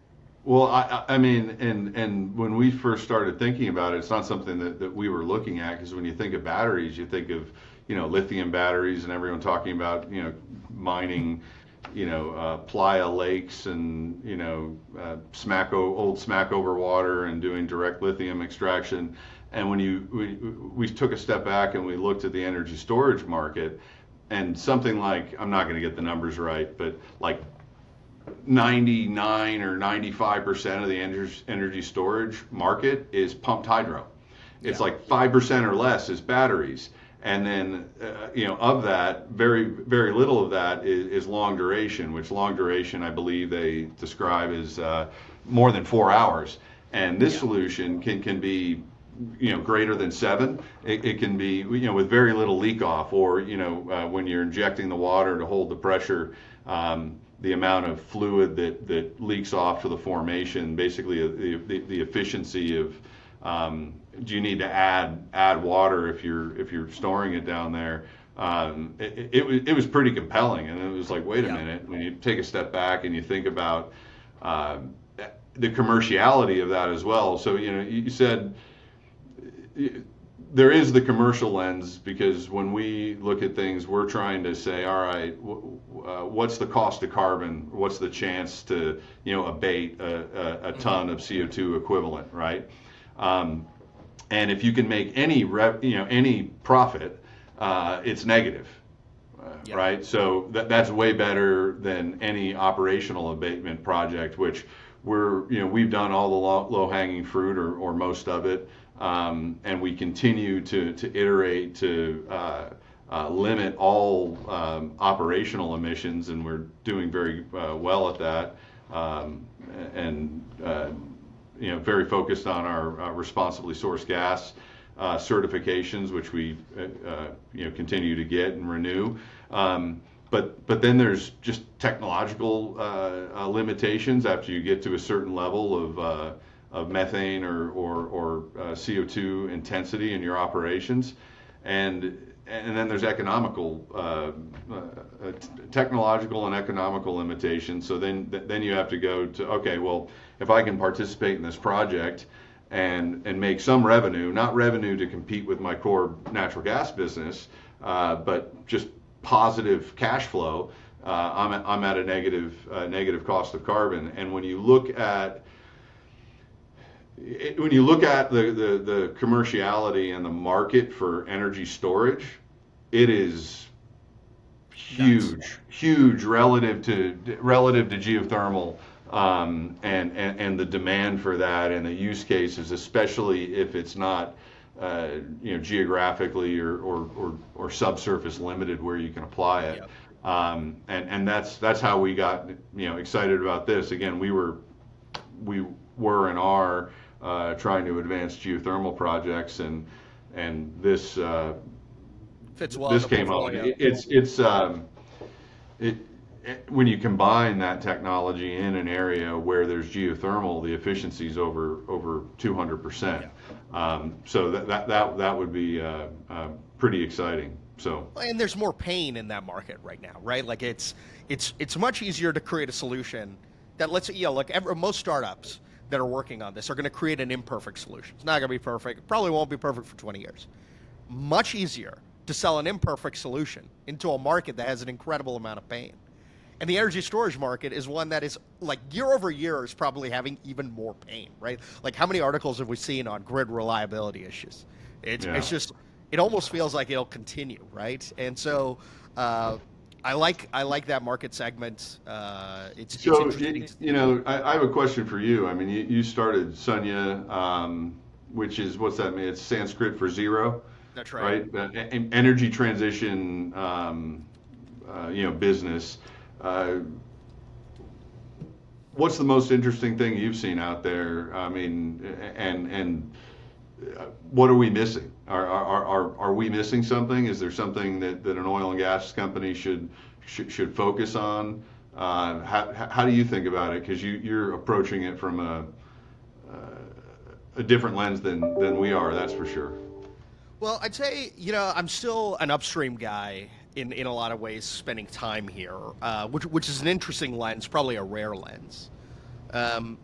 S1: Well, I mean, and when we first started thinking about it, it's not something that we were looking at, because when you think of batteries, you think of, lithium batteries, and everyone talking about, mining, playa lakes, and, old Smackover water, and doing direct lithium extraction. And when we took a step back and we looked at the energy storage market, and something like, I'm not going to get the numbers right, but like 99 or 95% of the energy storage market is pumped hydro. It's like 5% or less is batteries. And then, of that, very, very little of that is long duration, which long duration, I believe they describe as more than 4 hours. And this solution can be, greater than 7. It can be, with very little leak off, or, when you're injecting the water to hold the pressure, the amount of fluid that leaks off to the formation, basically the efficiency of, do you need to add water if you're storing it down there? It was pretty compelling, and it was like, wait a minute, when you take a step back and you think about the commerciality of that as well. So you said there is the commercial lens, because when we look at things, we're trying to say, all right, what's the cost of carbon? What's the chance to abate a ton of CO2 equivalent, right? And if you can make any profit, it's negative, right? So that's way better than any operational abatement project, which we've done all the low-hanging fruit, or most of it, and we continue to iterate to limit all operational emissions, and we're doing very well at that, and very focused on our responsibly sourced gas certifications, which we continue to get and renew. But then there's just technological limitations after you get to a certain level of methane or CO2 intensity in your operations, and then there's technological and economical limitations. So then you have to go to, okay, well, if I can participate in this project and make some revenue, not revenue to compete with my core natural gas business, but just positive cash flow, I'm at a negative cost of carbon. And when you look at the commerciality and the market for energy storage, it is huge relative to geothermal, and the demand for that, and the use cases, especially if it's not geographically or subsurface limited where you can apply it. And that's how we got excited about this. Again, we were and are trying to advance geothermal projects, and this
S2: fits well.
S1: This came up. When you combine that technology in an area where there's geothermal, the efficiency is over 200%. So that would be pretty exciting. So,
S2: and there's more pain in that market right now, right? Like it's much easier to create a solution that lets most startups, that are working on this are going to create an imperfect solution. It's not going to be perfect. It probably won't be perfect for 20 years. Much easier to sell an imperfect solution into a market that has an incredible amount of pain. And the energy storage market is one that is like year over year is probably having even more pain, right? Like how many articles have we seen on grid reliability issues? It's just it almost feels like it'll continue, right? And so I like that market segment. It's
S1: So,
S2: interesting.
S1: I have a question for you. I mean, you started Sunya, which is, what's that mean? It's Sanskrit for zero,
S2: That's right.
S1: right? Energy transition, business. Uh, what's the most interesting thing you've seen out there? I mean, and what are we missing? Are we missing something? Is there something that an oil and gas company should focus on? How do you think about it? Because you're approaching it from a different lens than we are. That's for sure.
S2: Well, I'd say, I'm still an upstream guy in a lot of ways, spending time here, which is an interesting lens, probably a rare lens. Um,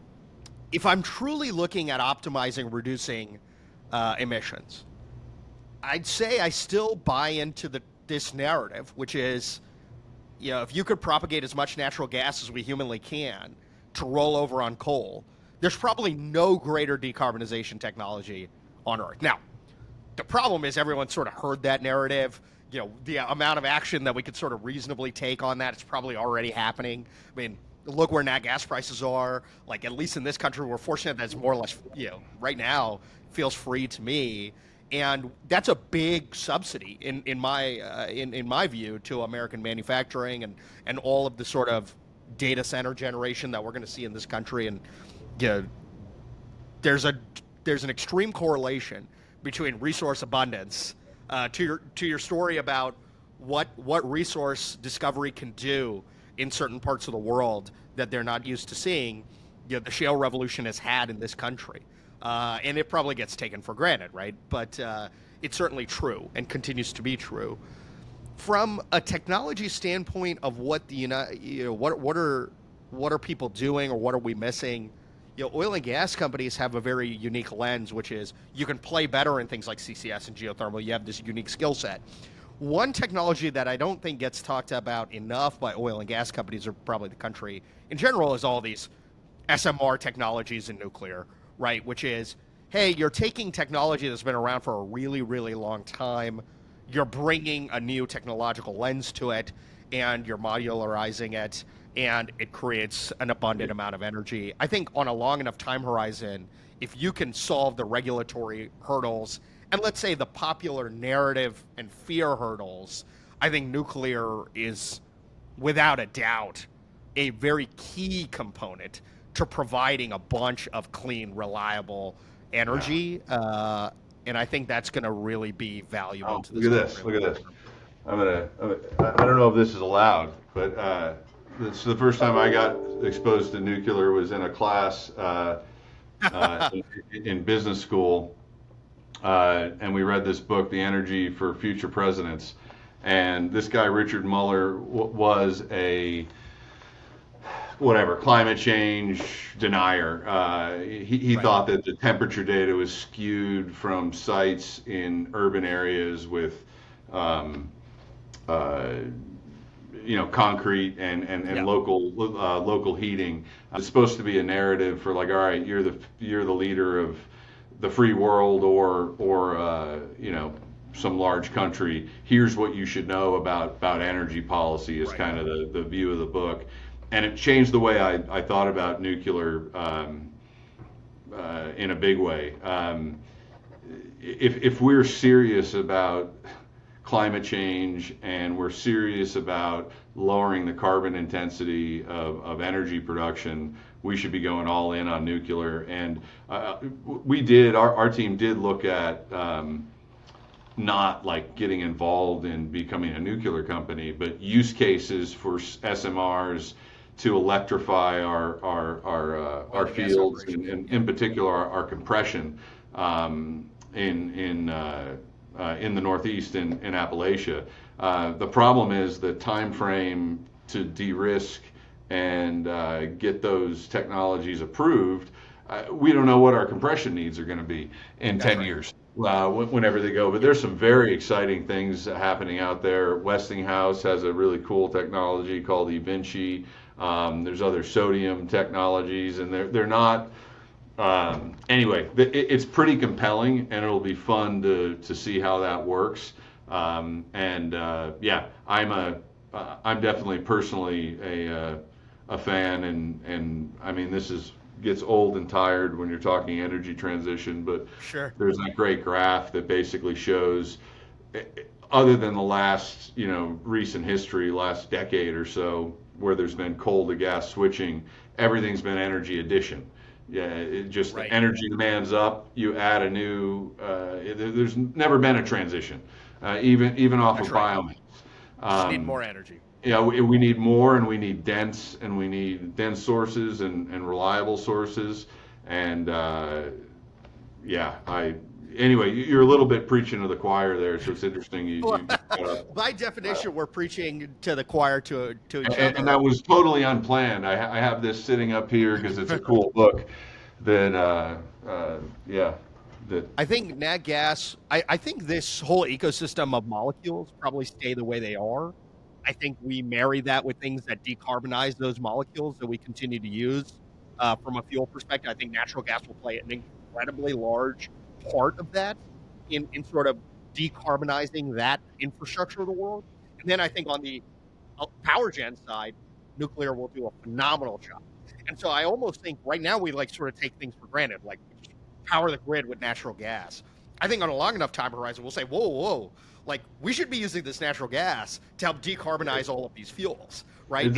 S2: if I'm truly looking at optimizing, reducing emissions, I'd say I still buy into this narrative, which is, if you could propagate as much natural gas as we humanly can to roll over on coal, there's probably no greater decarbonization technology on Earth. Now, the problem is everyone sort of heard that narrative. The amount of action that we could sort of reasonably take on that is probably already happening. I mean, look where nat gas prices are. Like, at least in this country, we're fortunate that it's more or less, right now feels free to me. And that's a big subsidy in my view to American manufacturing and all of the sort of data center generation that we're going to see in this country. And you know, there's an extreme correlation between resource abundance to your story about what resource discovery can do in certain parts of the world that they're not used to seeing. The shale revolution has had in this country, and it probably gets taken for granted, right? But it's certainly true and continues to be true. From a technology standpoint of what what are people doing or what are we missing? Oil and gas companies have a very unique lens, which is you can play better in things like CCS and geothermal. You have this unique skill set. One technology that I don't think gets talked about enough by oil and gas companies, or probably the country in general, is all these SMR technologies in nuclear, right? Which is, hey, you're taking technology that's been around for a really, really long time, you're bringing a new technological lens to it, and you're modularizing it, and it creates an abundant amount of energy. I think on a long enough time horizon, if you can solve the regulatory hurdles and let's say the popular narrative and fear hurdles, I think nuclear is without a doubt a very key component to providing a bunch of clean, reliable
S1: Yeah.
S2: energy. And I think that's going to really be valuable
S1: Oh,
S2: to
S1: look
S2: this
S1: at
S2: country
S1: this.
S2: in the
S1: Look
S2: long
S1: at this.
S2: term.
S1: I don't know if this is allowed, but it's the first time I got exposed to nuclear was in a class in business school, and we read this book, The Energy for Future Presidents. And this guy, Richard Muller, was a whatever climate change denier. He
S2: Right.
S1: thought that the temperature data was skewed from sites in urban areas with um, uh, concrete and
S2: Yeah.
S1: local heating. It's supposed to be a narrative for like, all right, you're the leader of the free world or some large country. Here's what you should know about energy policy is
S2: Right.
S1: kind of the view of the book, and it changed the way I thought about nuclear in a big way. If we're serious about climate change and we're serious about lowering the carbon intensity of energy production, we should be going all in on nuclear. And our team did look at not like getting involved in becoming a nuclear company, but use cases for SMRs to electrify our
S2: Oil and gas
S1: fields
S2: operations.
S1: and
S2: Yeah.
S1: in particular our compression in the Northeast in Appalachia. The problem is the time frame to de-risk and get those technologies approved. we don't know what our compression needs are going to be in
S2: That's
S1: 10
S2: right.
S1: years. Whenever they go, but there's some very exciting things happening out there. Westinghouse has a really cool technology called eVinci. There's other sodium technologies, and they're not. Anyway, it's pretty compelling, and it'll be fun to see how that works. And yeah, I'm definitely personally a fan, and I mean this is gets old and tired when you're talking energy transition, but
S2: Sure.
S1: there's that great graph that basically shows, other than the last, recent history, last decade or so, where there's been coal to gas switching, everything's been energy addition. Yeah, it just the
S2: Right.
S1: energy demand's up. You add a new. There's never been a transition, even off
S2: That's
S1: of
S2: right.
S1: biomass.
S2: Just need
S1: Um,
S2: more energy.
S1: yeah, we need more, and we need dense, and we need dense sources and reliable sources. And yeah, anyway, you're a little bit preaching to the choir there, so it's interesting
S2: Well,
S1: you brought up.
S2: by definition, we're preaching to the choir to each
S1: And
S2: other.
S1: that was totally unplanned. I have this sitting up here because it's a cool book that, yeah, that
S2: I think nat gas. I think this whole ecosystem of molecules probably stay the way they are. I think we marry that with things that decarbonize those molecules that we continue to use from a fuel perspective. I think natural gas will play an incredibly large part of that in sort of decarbonizing that infrastructure of the world. And then I think on the power gen side, nuclear will do a phenomenal job. And so I almost think right now we like sort of take things for granted, like power the grid with natural gas. I think on a long enough time horizon, we'll say, whoa, whoa, like we should be using this natural gas to help decarbonize all of these fuels, right? And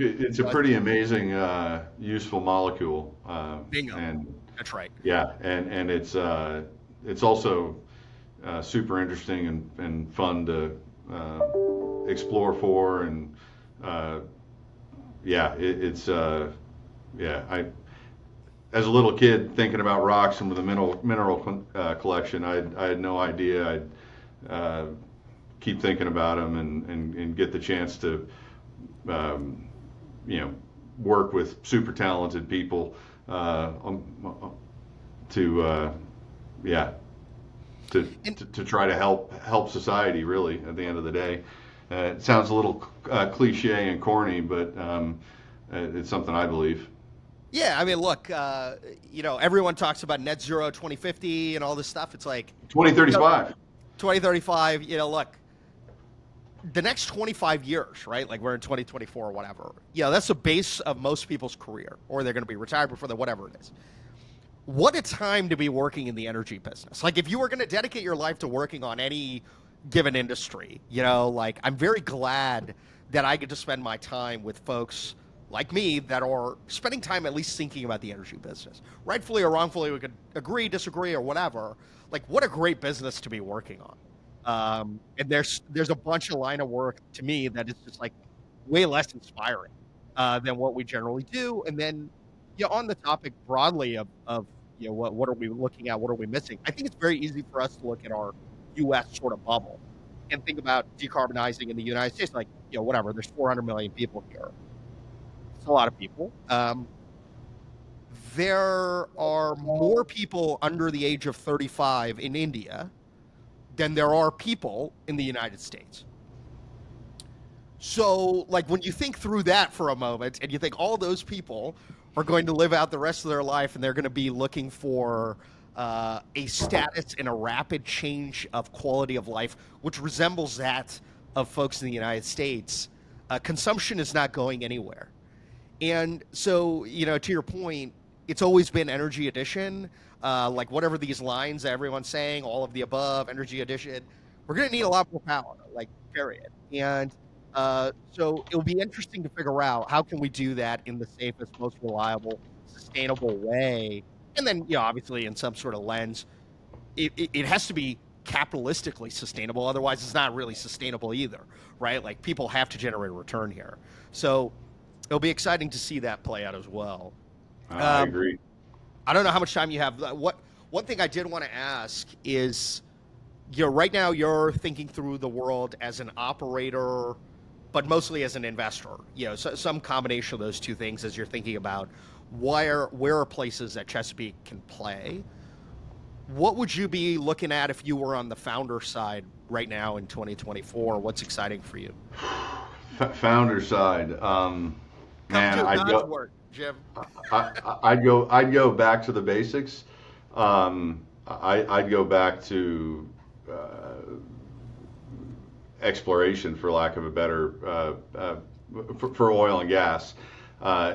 S1: it's a pretty amazing, useful molecule.
S2: bingo,
S1: And
S2: that's right.
S1: yeah, and it's also super interesting and fun to explore for, and uh, yeah, it's yeah. As a little kid thinking about rocks and with a mineral collection, I had no idea I'd keep thinking about them, and get the chance to um, work with super talented people, to yeah,
S2: And
S1: to try to help society, really, at the end of the day. It sounds a little cliche and corny, but it's something I believe.
S2: yeah, I mean, look, everyone talks about net zero 2050 and all this stuff. It's like, you know,
S1: 2035.
S2: 2035, look, the next 25 years, right? Like we're in 2024 or whatever. That's the base of most people's career, or they're going to be retired before that, whatever it is. What a time to be working in the energy business. Like if you were going to dedicate your life to working on any given industry, like I'm very glad that I get to spend my time with folks like me that are spending time at least thinking about the energy business. Rightfully or wrongfully, we could agree, disagree, or whatever. Like what a great business to be working on. And there's a bunch of line of work to me that is just like way less inspiring than what we generally do. And then, on the topic broadly of what are we looking at, what are we missing? I think it's very easy for us to look at our U.S. sort of bubble and think about decarbonizing in the United States. Like, whatever. There's 400 million people here. It's a lot of people. There are more people under the age of 35 in India than there are people in the United States. So, like, when you think through that for a moment and you think all those people are going to live out the rest of their life and they're going to be looking for a status and a rapid change of quality of life, which resembles that of folks in the United States, consumption is not going anywhere. And so, to your point, it's always been energy addition, like whatever these lines that everyone's saying, all of the above, energy addition. We're going to need a lot more power, like period. And so it'll be interesting to figure out how can we do that in the safest, most reliable, sustainable way. And then, obviously, in some sort of lens, it has to be capitalistically sustainable. Otherwise, it's not really sustainable either, right? Like people have to generate a return here. So it'll be exciting to see that play out as well.
S1: I
S2: Um,
S1: agree.
S2: I don't know how much time you have. What one thing I did want to ask is, right now you're thinking through the world as an operator, but mostly as an investor. So, some combination of those two things as you're thinking about where are places that Chesapeake can play? What would you be looking at if you were on the founder side right now in 2024? What's exciting for you?
S1: Founder side,
S2: Come
S1: man,
S2: to God's word, Jim.
S1: I'd go back to the basics. I'd go back to exploration, for lack of a better, for oil and gas.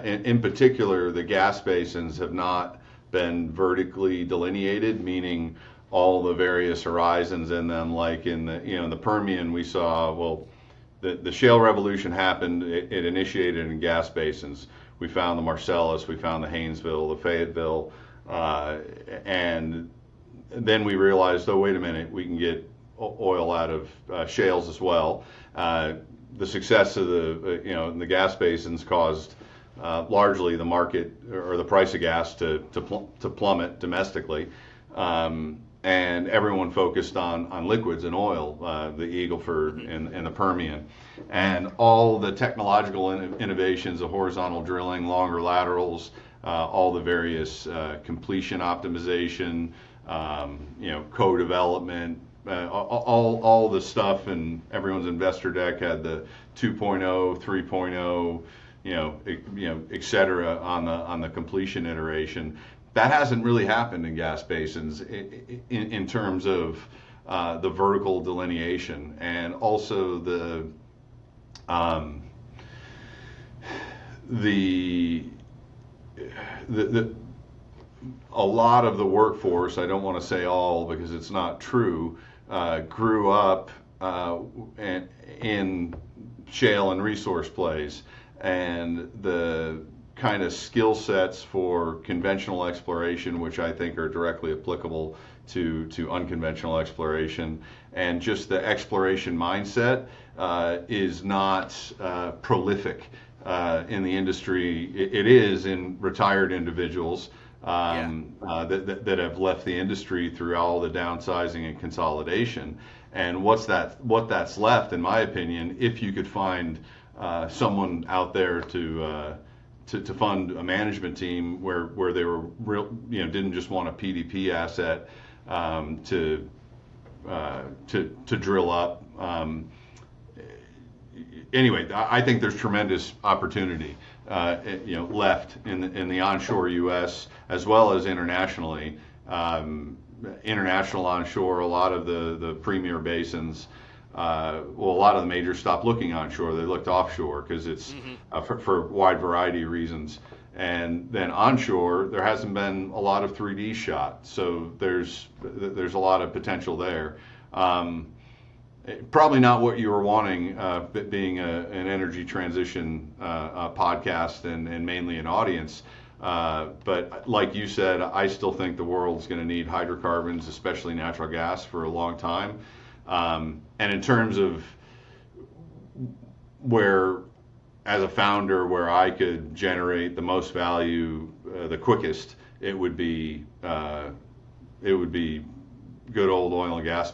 S1: In particular, the gas basins have not been vertically delineated, meaning all the various horizons in them. Like in the Permian, we saw, well, the shale revolution happened. It initiated in gas basins. We found the Marcellus, we found the Haynesville, the Fayetteville, and then we realized, oh, wait a minute, we can get oil out of shales as well. The success of the gas basins caused largely the market or the price of gas to plummet domestically, and everyone focused on liquids and oil, the Eagle Ford and the Permian, and all the technological innovations of horizontal drilling, longer laterals, all the various completion optimization, co-development, all the stuff, and everyone's investor deck had the 2.0, 3.0, et cetera, on the completion iteration. That hasn't really happened in gas basins in terms of the vertical delineation, and also the a lot of the workforce, I don't want to say all because it's not true, grew up in shale and resource plays, and the kind of skill sets for conventional exploration, which I think are directly applicable to unconventional exploration, and just the exploration mindset is not prolific in the industry. It is in retired individuals that have left the industry through all the downsizing and consolidation. And what that's left, in my opinion, if you could find someone out there to fund a management team where they were real, didn't just want a PDP asset to drill up. Anyway, I think there's tremendous opportunity, left in the onshore U.S. as well as internationally. International onshore, a lot of the premier basins. A lot of the majors stopped looking onshore. They looked offshore because it's for a wide variety of reasons. And then onshore, there hasn't been a lot of 3D shot, so there's a lot of potential there. Probably not what you were wanting, being an energy transition podcast and mainly an audience. But like you said, I still think the world's going to need hydrocarbons, especially natural gas, for a long time. And in terms of where, as a founder, where I could generate the most value the quickest, it would be good old oil and gas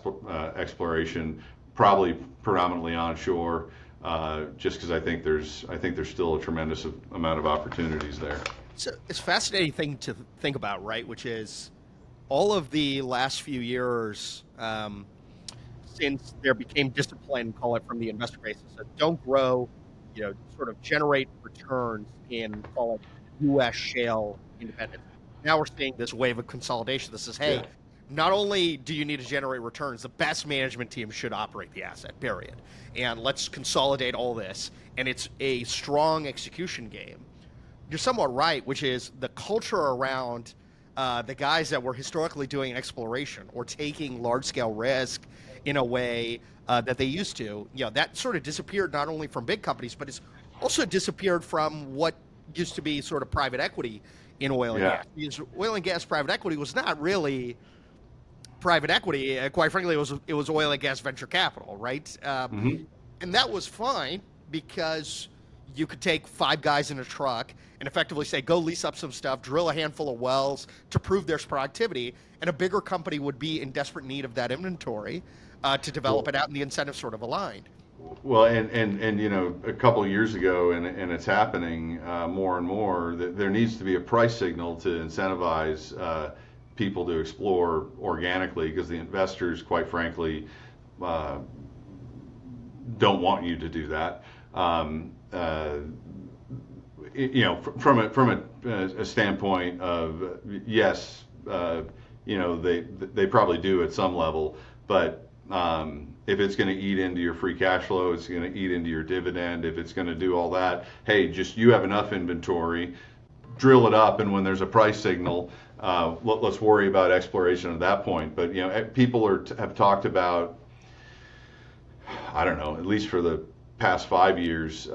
S1: exploration, probably predominantly onshore, just because I think there's still a tremendous amount of opportunities there.
S2: So it's a fascinating thing to think about, right? Which is all of the last few years, since there became discipline, call it from the investor base, so don't grow, sort of generate returns in, call it, U.S. shale independence. Now we're seeing this wave of consolidation that says, hey, not only do you need to generate returns, the best management team should operate the asset, period. And let's consolidate all this. And it's a strong execution game. You're somewhat right, which is the culture around the guys that were historically doing exploration or taking large-scale risk in a way that they used to. That sort of disappeared not only from big companies, but it's also disappeared from what used to be sort of private equity in oil and gas. Because oil and gas private equity was not really private equity. Quite frankly, it was oil and gas venture capital, right? And that was fine because you could take 5 guys in a truck and effectively say, go lease up some stuff, drill a handful of wells to prove there's productivity, and a bigger company would be in desperate need of that inventory to develop it out, and the incentives sort of aligned.
S1: Well, and a couple of years ago, and it's happening more and more, that there needs to be a price signal to incentivize people to explore organically, because the investors, quite frankly, uh, don't want you to do that. From a standpoint of, yes, they probably do at some level, but if it's going to eat into your free cash flow, it's going to eat into your dividend. If it's going to do all that, hey, just you have enough inventory, drill it up, and when there's a price signal, let's worry about exploration at that point. But people have talked about, I don't know, at least for the past 5 years,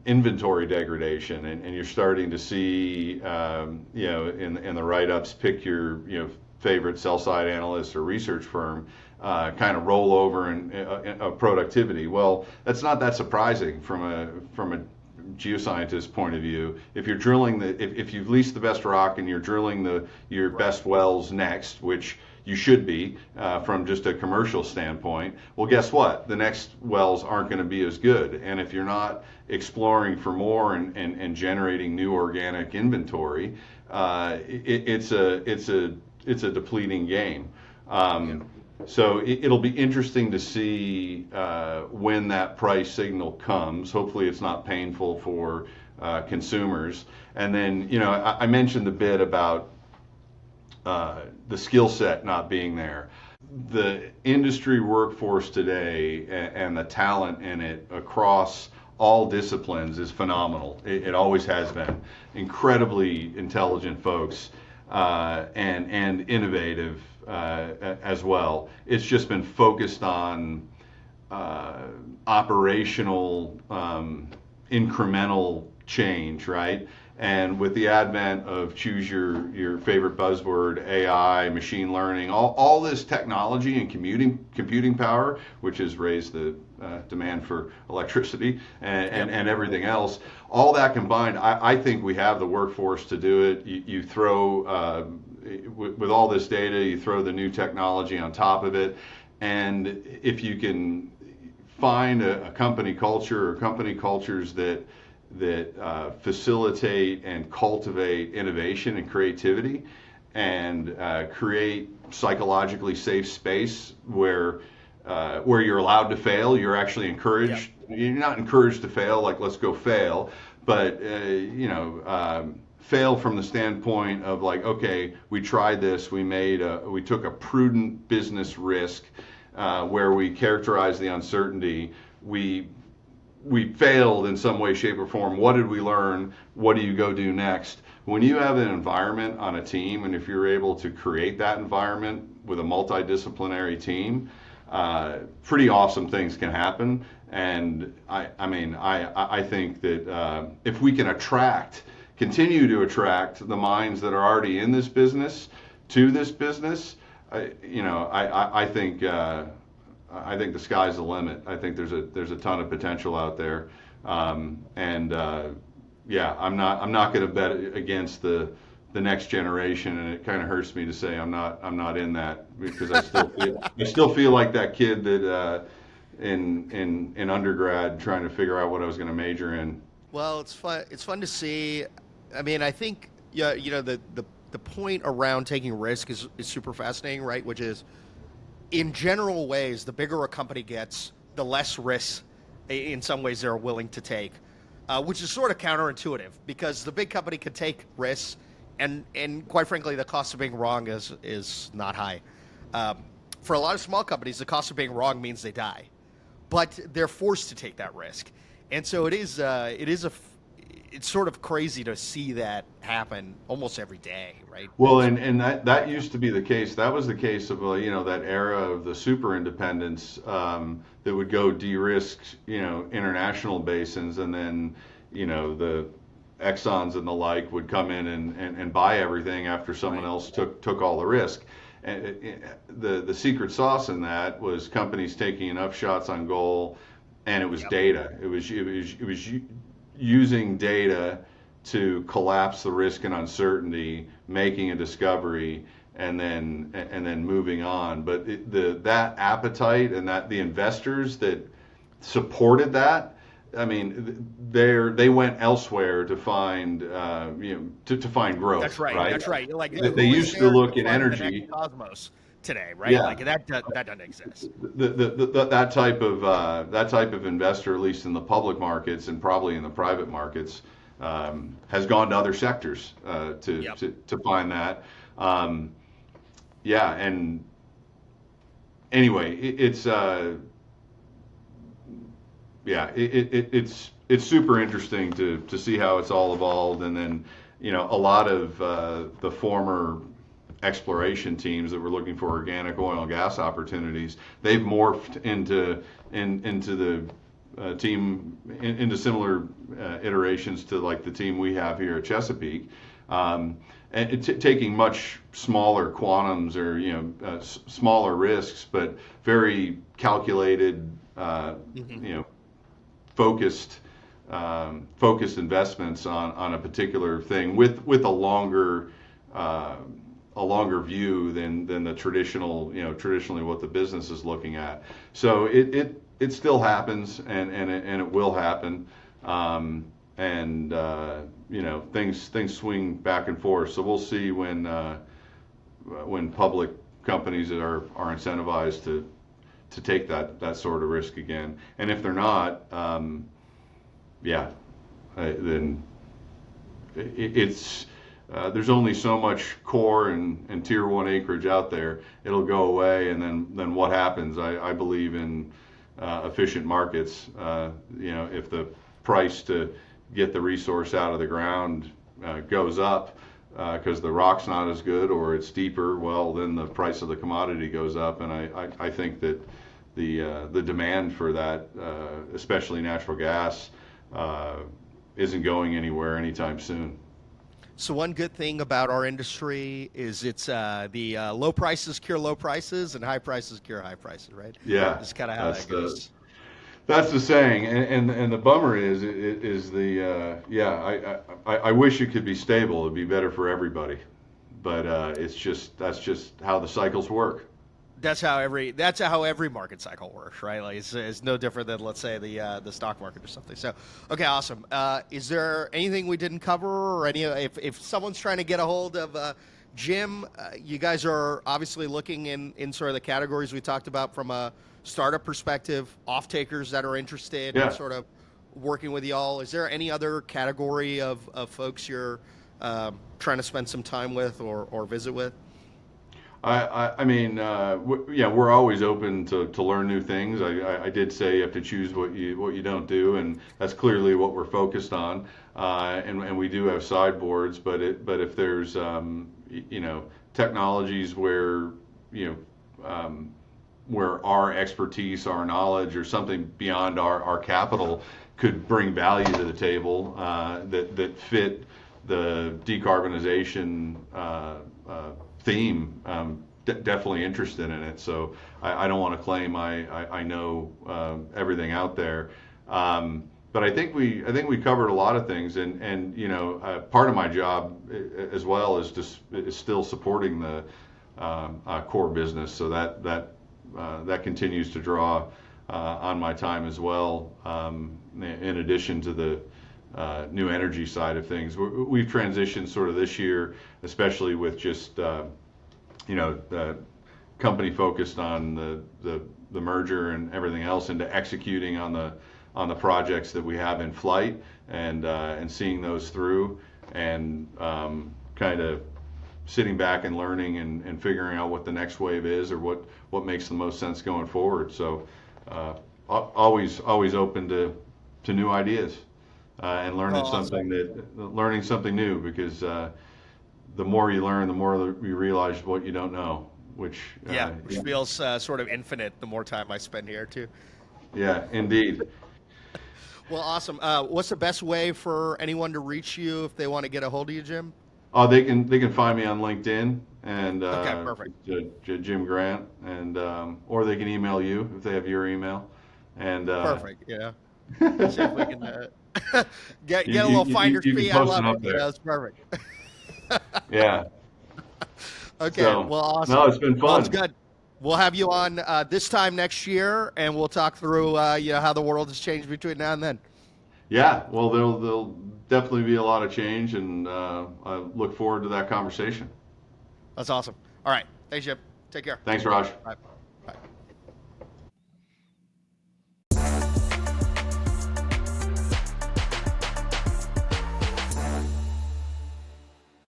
S1: inventory degradation, and you're starting to see, in the write-ups, pick your, favorite sell-side analyst or research firm, kind of roll over in productivity. Well, that's not that surprising from a geoscientist point of view. If you're drilling if you've leased the best rock and you're drilling your
S2: Right.
S1: best wells next, which you should be, from just a commercial standpoint, well, guess what? The next wells aren't going to be as good. And if you're not exploring for more and generating new organic inventory, it's a depleting game.
S2: Yeah.
S1: So it'll be interesting to see when that price signal comes. Hopefully, it's not painful for consumers. And then, I mentioned a bit about the skill set not being there. The industry workforce today and the talent in it across all disciplines is phenomenal. It always has been. Incredibly intelligent folks, and innovative as well. It's just been focused on operational, incremental change, right? And with the advent of, choose your favorite buzzword, AI, machine learning, all this technology and computing power, which has raised the demand for electricity and everything else, all that combined, I think we have the workforce to do it. You throw, with all this data, you throw the new technology on top of it, and if you can find a company culture or company cultures that facilitate and cultivate innovation and creativity, and create psychologically safe space where you're allowed to fail. You're actually encouraged. Yep. You're not encouraged to fail, like let's go fail, but fail from the standpoint of, like, okay, we tried this. We took a prudent business risk, where we characterized the uncertainty. We failed in some way, shape, or form. What did we learn? What do you go do next? When you have an environment on a team, and if you're able to create that environment with a multidisciplinary team, pretty awesome things can happen. And I think that if we can continue to attract the minds that are already in this business to this business, I think the sky's the limit. I think there's a ton of potential out there, yeah, I'm not going to bet against the next generation, and it kind of hurts me to say I'm not in that, because I still feel like that kid that in undergrad trying to figure out what I was going to major in.
S2: Well, it's fun. It's fun to see. I mean, I think, yeah, the point around taking risk is super fascinating, right? Which is, in general ways, the bigger a company gets, the less risks, in some ways, they're willing to take, which is sort of counterintuitive, because the big company can take risks, and quite frankly, the cost of being wrong is not high. For a lot of small companies, the cost of being wrong means they die, but they're forced to take that risk, and so it's sort of crazy to see that happen almost every day, right?
S1: Well, and that used to be the case. That was the case of that era of the super independents, that would go de-risk international basins, and then the Exxons and the like would come in and buy everything after someone else took all the risk. And the secret sauce in that was companies taking enough shots on goal, and it was data. It was using data to collapse the risk and uncertainty, making a discovery, and then moving on. But that appetite, and that the investors that supported that. I mean, they went elsewhere to find to find
S2: That's
S1: growth,
S2: right.
S1: right?
S2: That's right. Like,
S1: They
S2: who is
S1: used to
S2: there to
S1: look at
S2: fund the next
S1: energy.
S2: Cosmos today, right?
S1: Yeah,
S2: Like that doesn't exist.
S1: That type of investor, at least in the public markets and probably in the private markets, has gone to other sectors
S2: Yep.
S1: to find that. Um, yeah, and anyway, it's super interesting to see how it's all evolved, and then a lot of the former exploration teams that were looking for organic oil and gas opportunities, they've morphed into the team into similar iterations to like the team we have here at Chesapeake. And taking much smaller quantums or smaller risks, but very calculated,
S2: Hmm.
S1: focused focused investments on a particular thing with uh, a longer view than the traditional traditionally what the business is looking at. So it still happens, and it will happen. And things swing back and forth. So we'll see when public companies are incentivized to take that sort of risk again. And if they're not, yeah, then it's there's only so much core and tier one acreage out there. It'll go away, and then what happens? I believe in efficient markets. If the price to get the resource out of the ground goes up because the rock's not as good or it's deeper, well, then the price of the commodity goes up, and I think that the demand for that, especially natural gas, isn't going anywhere anytime soon.
S2: So one good thing about our industry is it's the low prices cure low prices and high prices cure high prices, right?
S1: Yeah,
S2: It's kind of how
S1: that's
S2: that goes.
S1: the saying, and the bummer is the yeah. I wish it could be stable. It'd be better for everybody, but that's just how the cycles work.
S2: That's how every market cycle works, right? Like it's no different than, let's say, the stock market or something. So, okay, awesome. Is there anything we didn't cover, or any if someone's trying to get a hold of Jim? You guys are obviously looking in sort of the categories we talked about from a startup perspective, off takers that are interested in
S1: Yeah.
S2: sort of working with y'all. Is there any other category of folks you're trying to spend some time with or visit with?
S1: I mean, yeah, we're always open to learn new things. I did say you have to choose what you don't do, and that's clearly what we're focused on. And we do have sideboards, but if there's technologies where where our expertise, our knowledge, or something beyond our capital could bring value to the table that fit the decarbonization theme. Definitely interested in it. So I don't want to claim I know everything out there. But I think we covered a lot of things, and part of my job as well is still supporting the core business. So that continues to draw on my time as well. In addition to the new energy side of things, we've transitioned sort of this year, especially with just the company focused on the merger and everything else, into executing on the projects that we have in flight, and seeing those through, and kind of sitting back and learning and figuring out what the next wave is, or what makes the most sense going forward. So always open to new ideas, and
S2: Oh, awesome.
S1: learning something new, because the more you learn, the more you realize what you don't know, which
S2: Yeah, which feels sort of infinite the more time I spend here too.
S1: yeah, indeed.
S2: Well, awesome. What's the best way for anyone to reach you if they want to get a hold of you, Jim?
S1: Oh, they can find me on LinkedIn, and
S2: Okay, perfect.
S1: Jim Grant, and or they can email you if they have your email, and
S2: Perfect. Yeah. See if we can
S1: you,
S2: get a
S1: you,
S2: little
S1: you,
S2: finder's
S1: you can
S2: fee. I
S1: post it
S2: love it.
S1: up there.
S2: It's perfect.
S1: Yeah.
S2: Okay.
S1: So
S2: Well,
S1: no,
S2: awesome.
S1: it's been
S2: Well, it's
S1: fun.
S2: good. We'll have you on this time next year, and we'll talk through how the world has changed between now and then.
S1: Yeah, well, there'll definitely be a lot of change, and I look forward to that conversation.
S2: That's awesome. All right. Thanks, Jim. Take care.
S1: Thanks, Raj.
S2: Bye.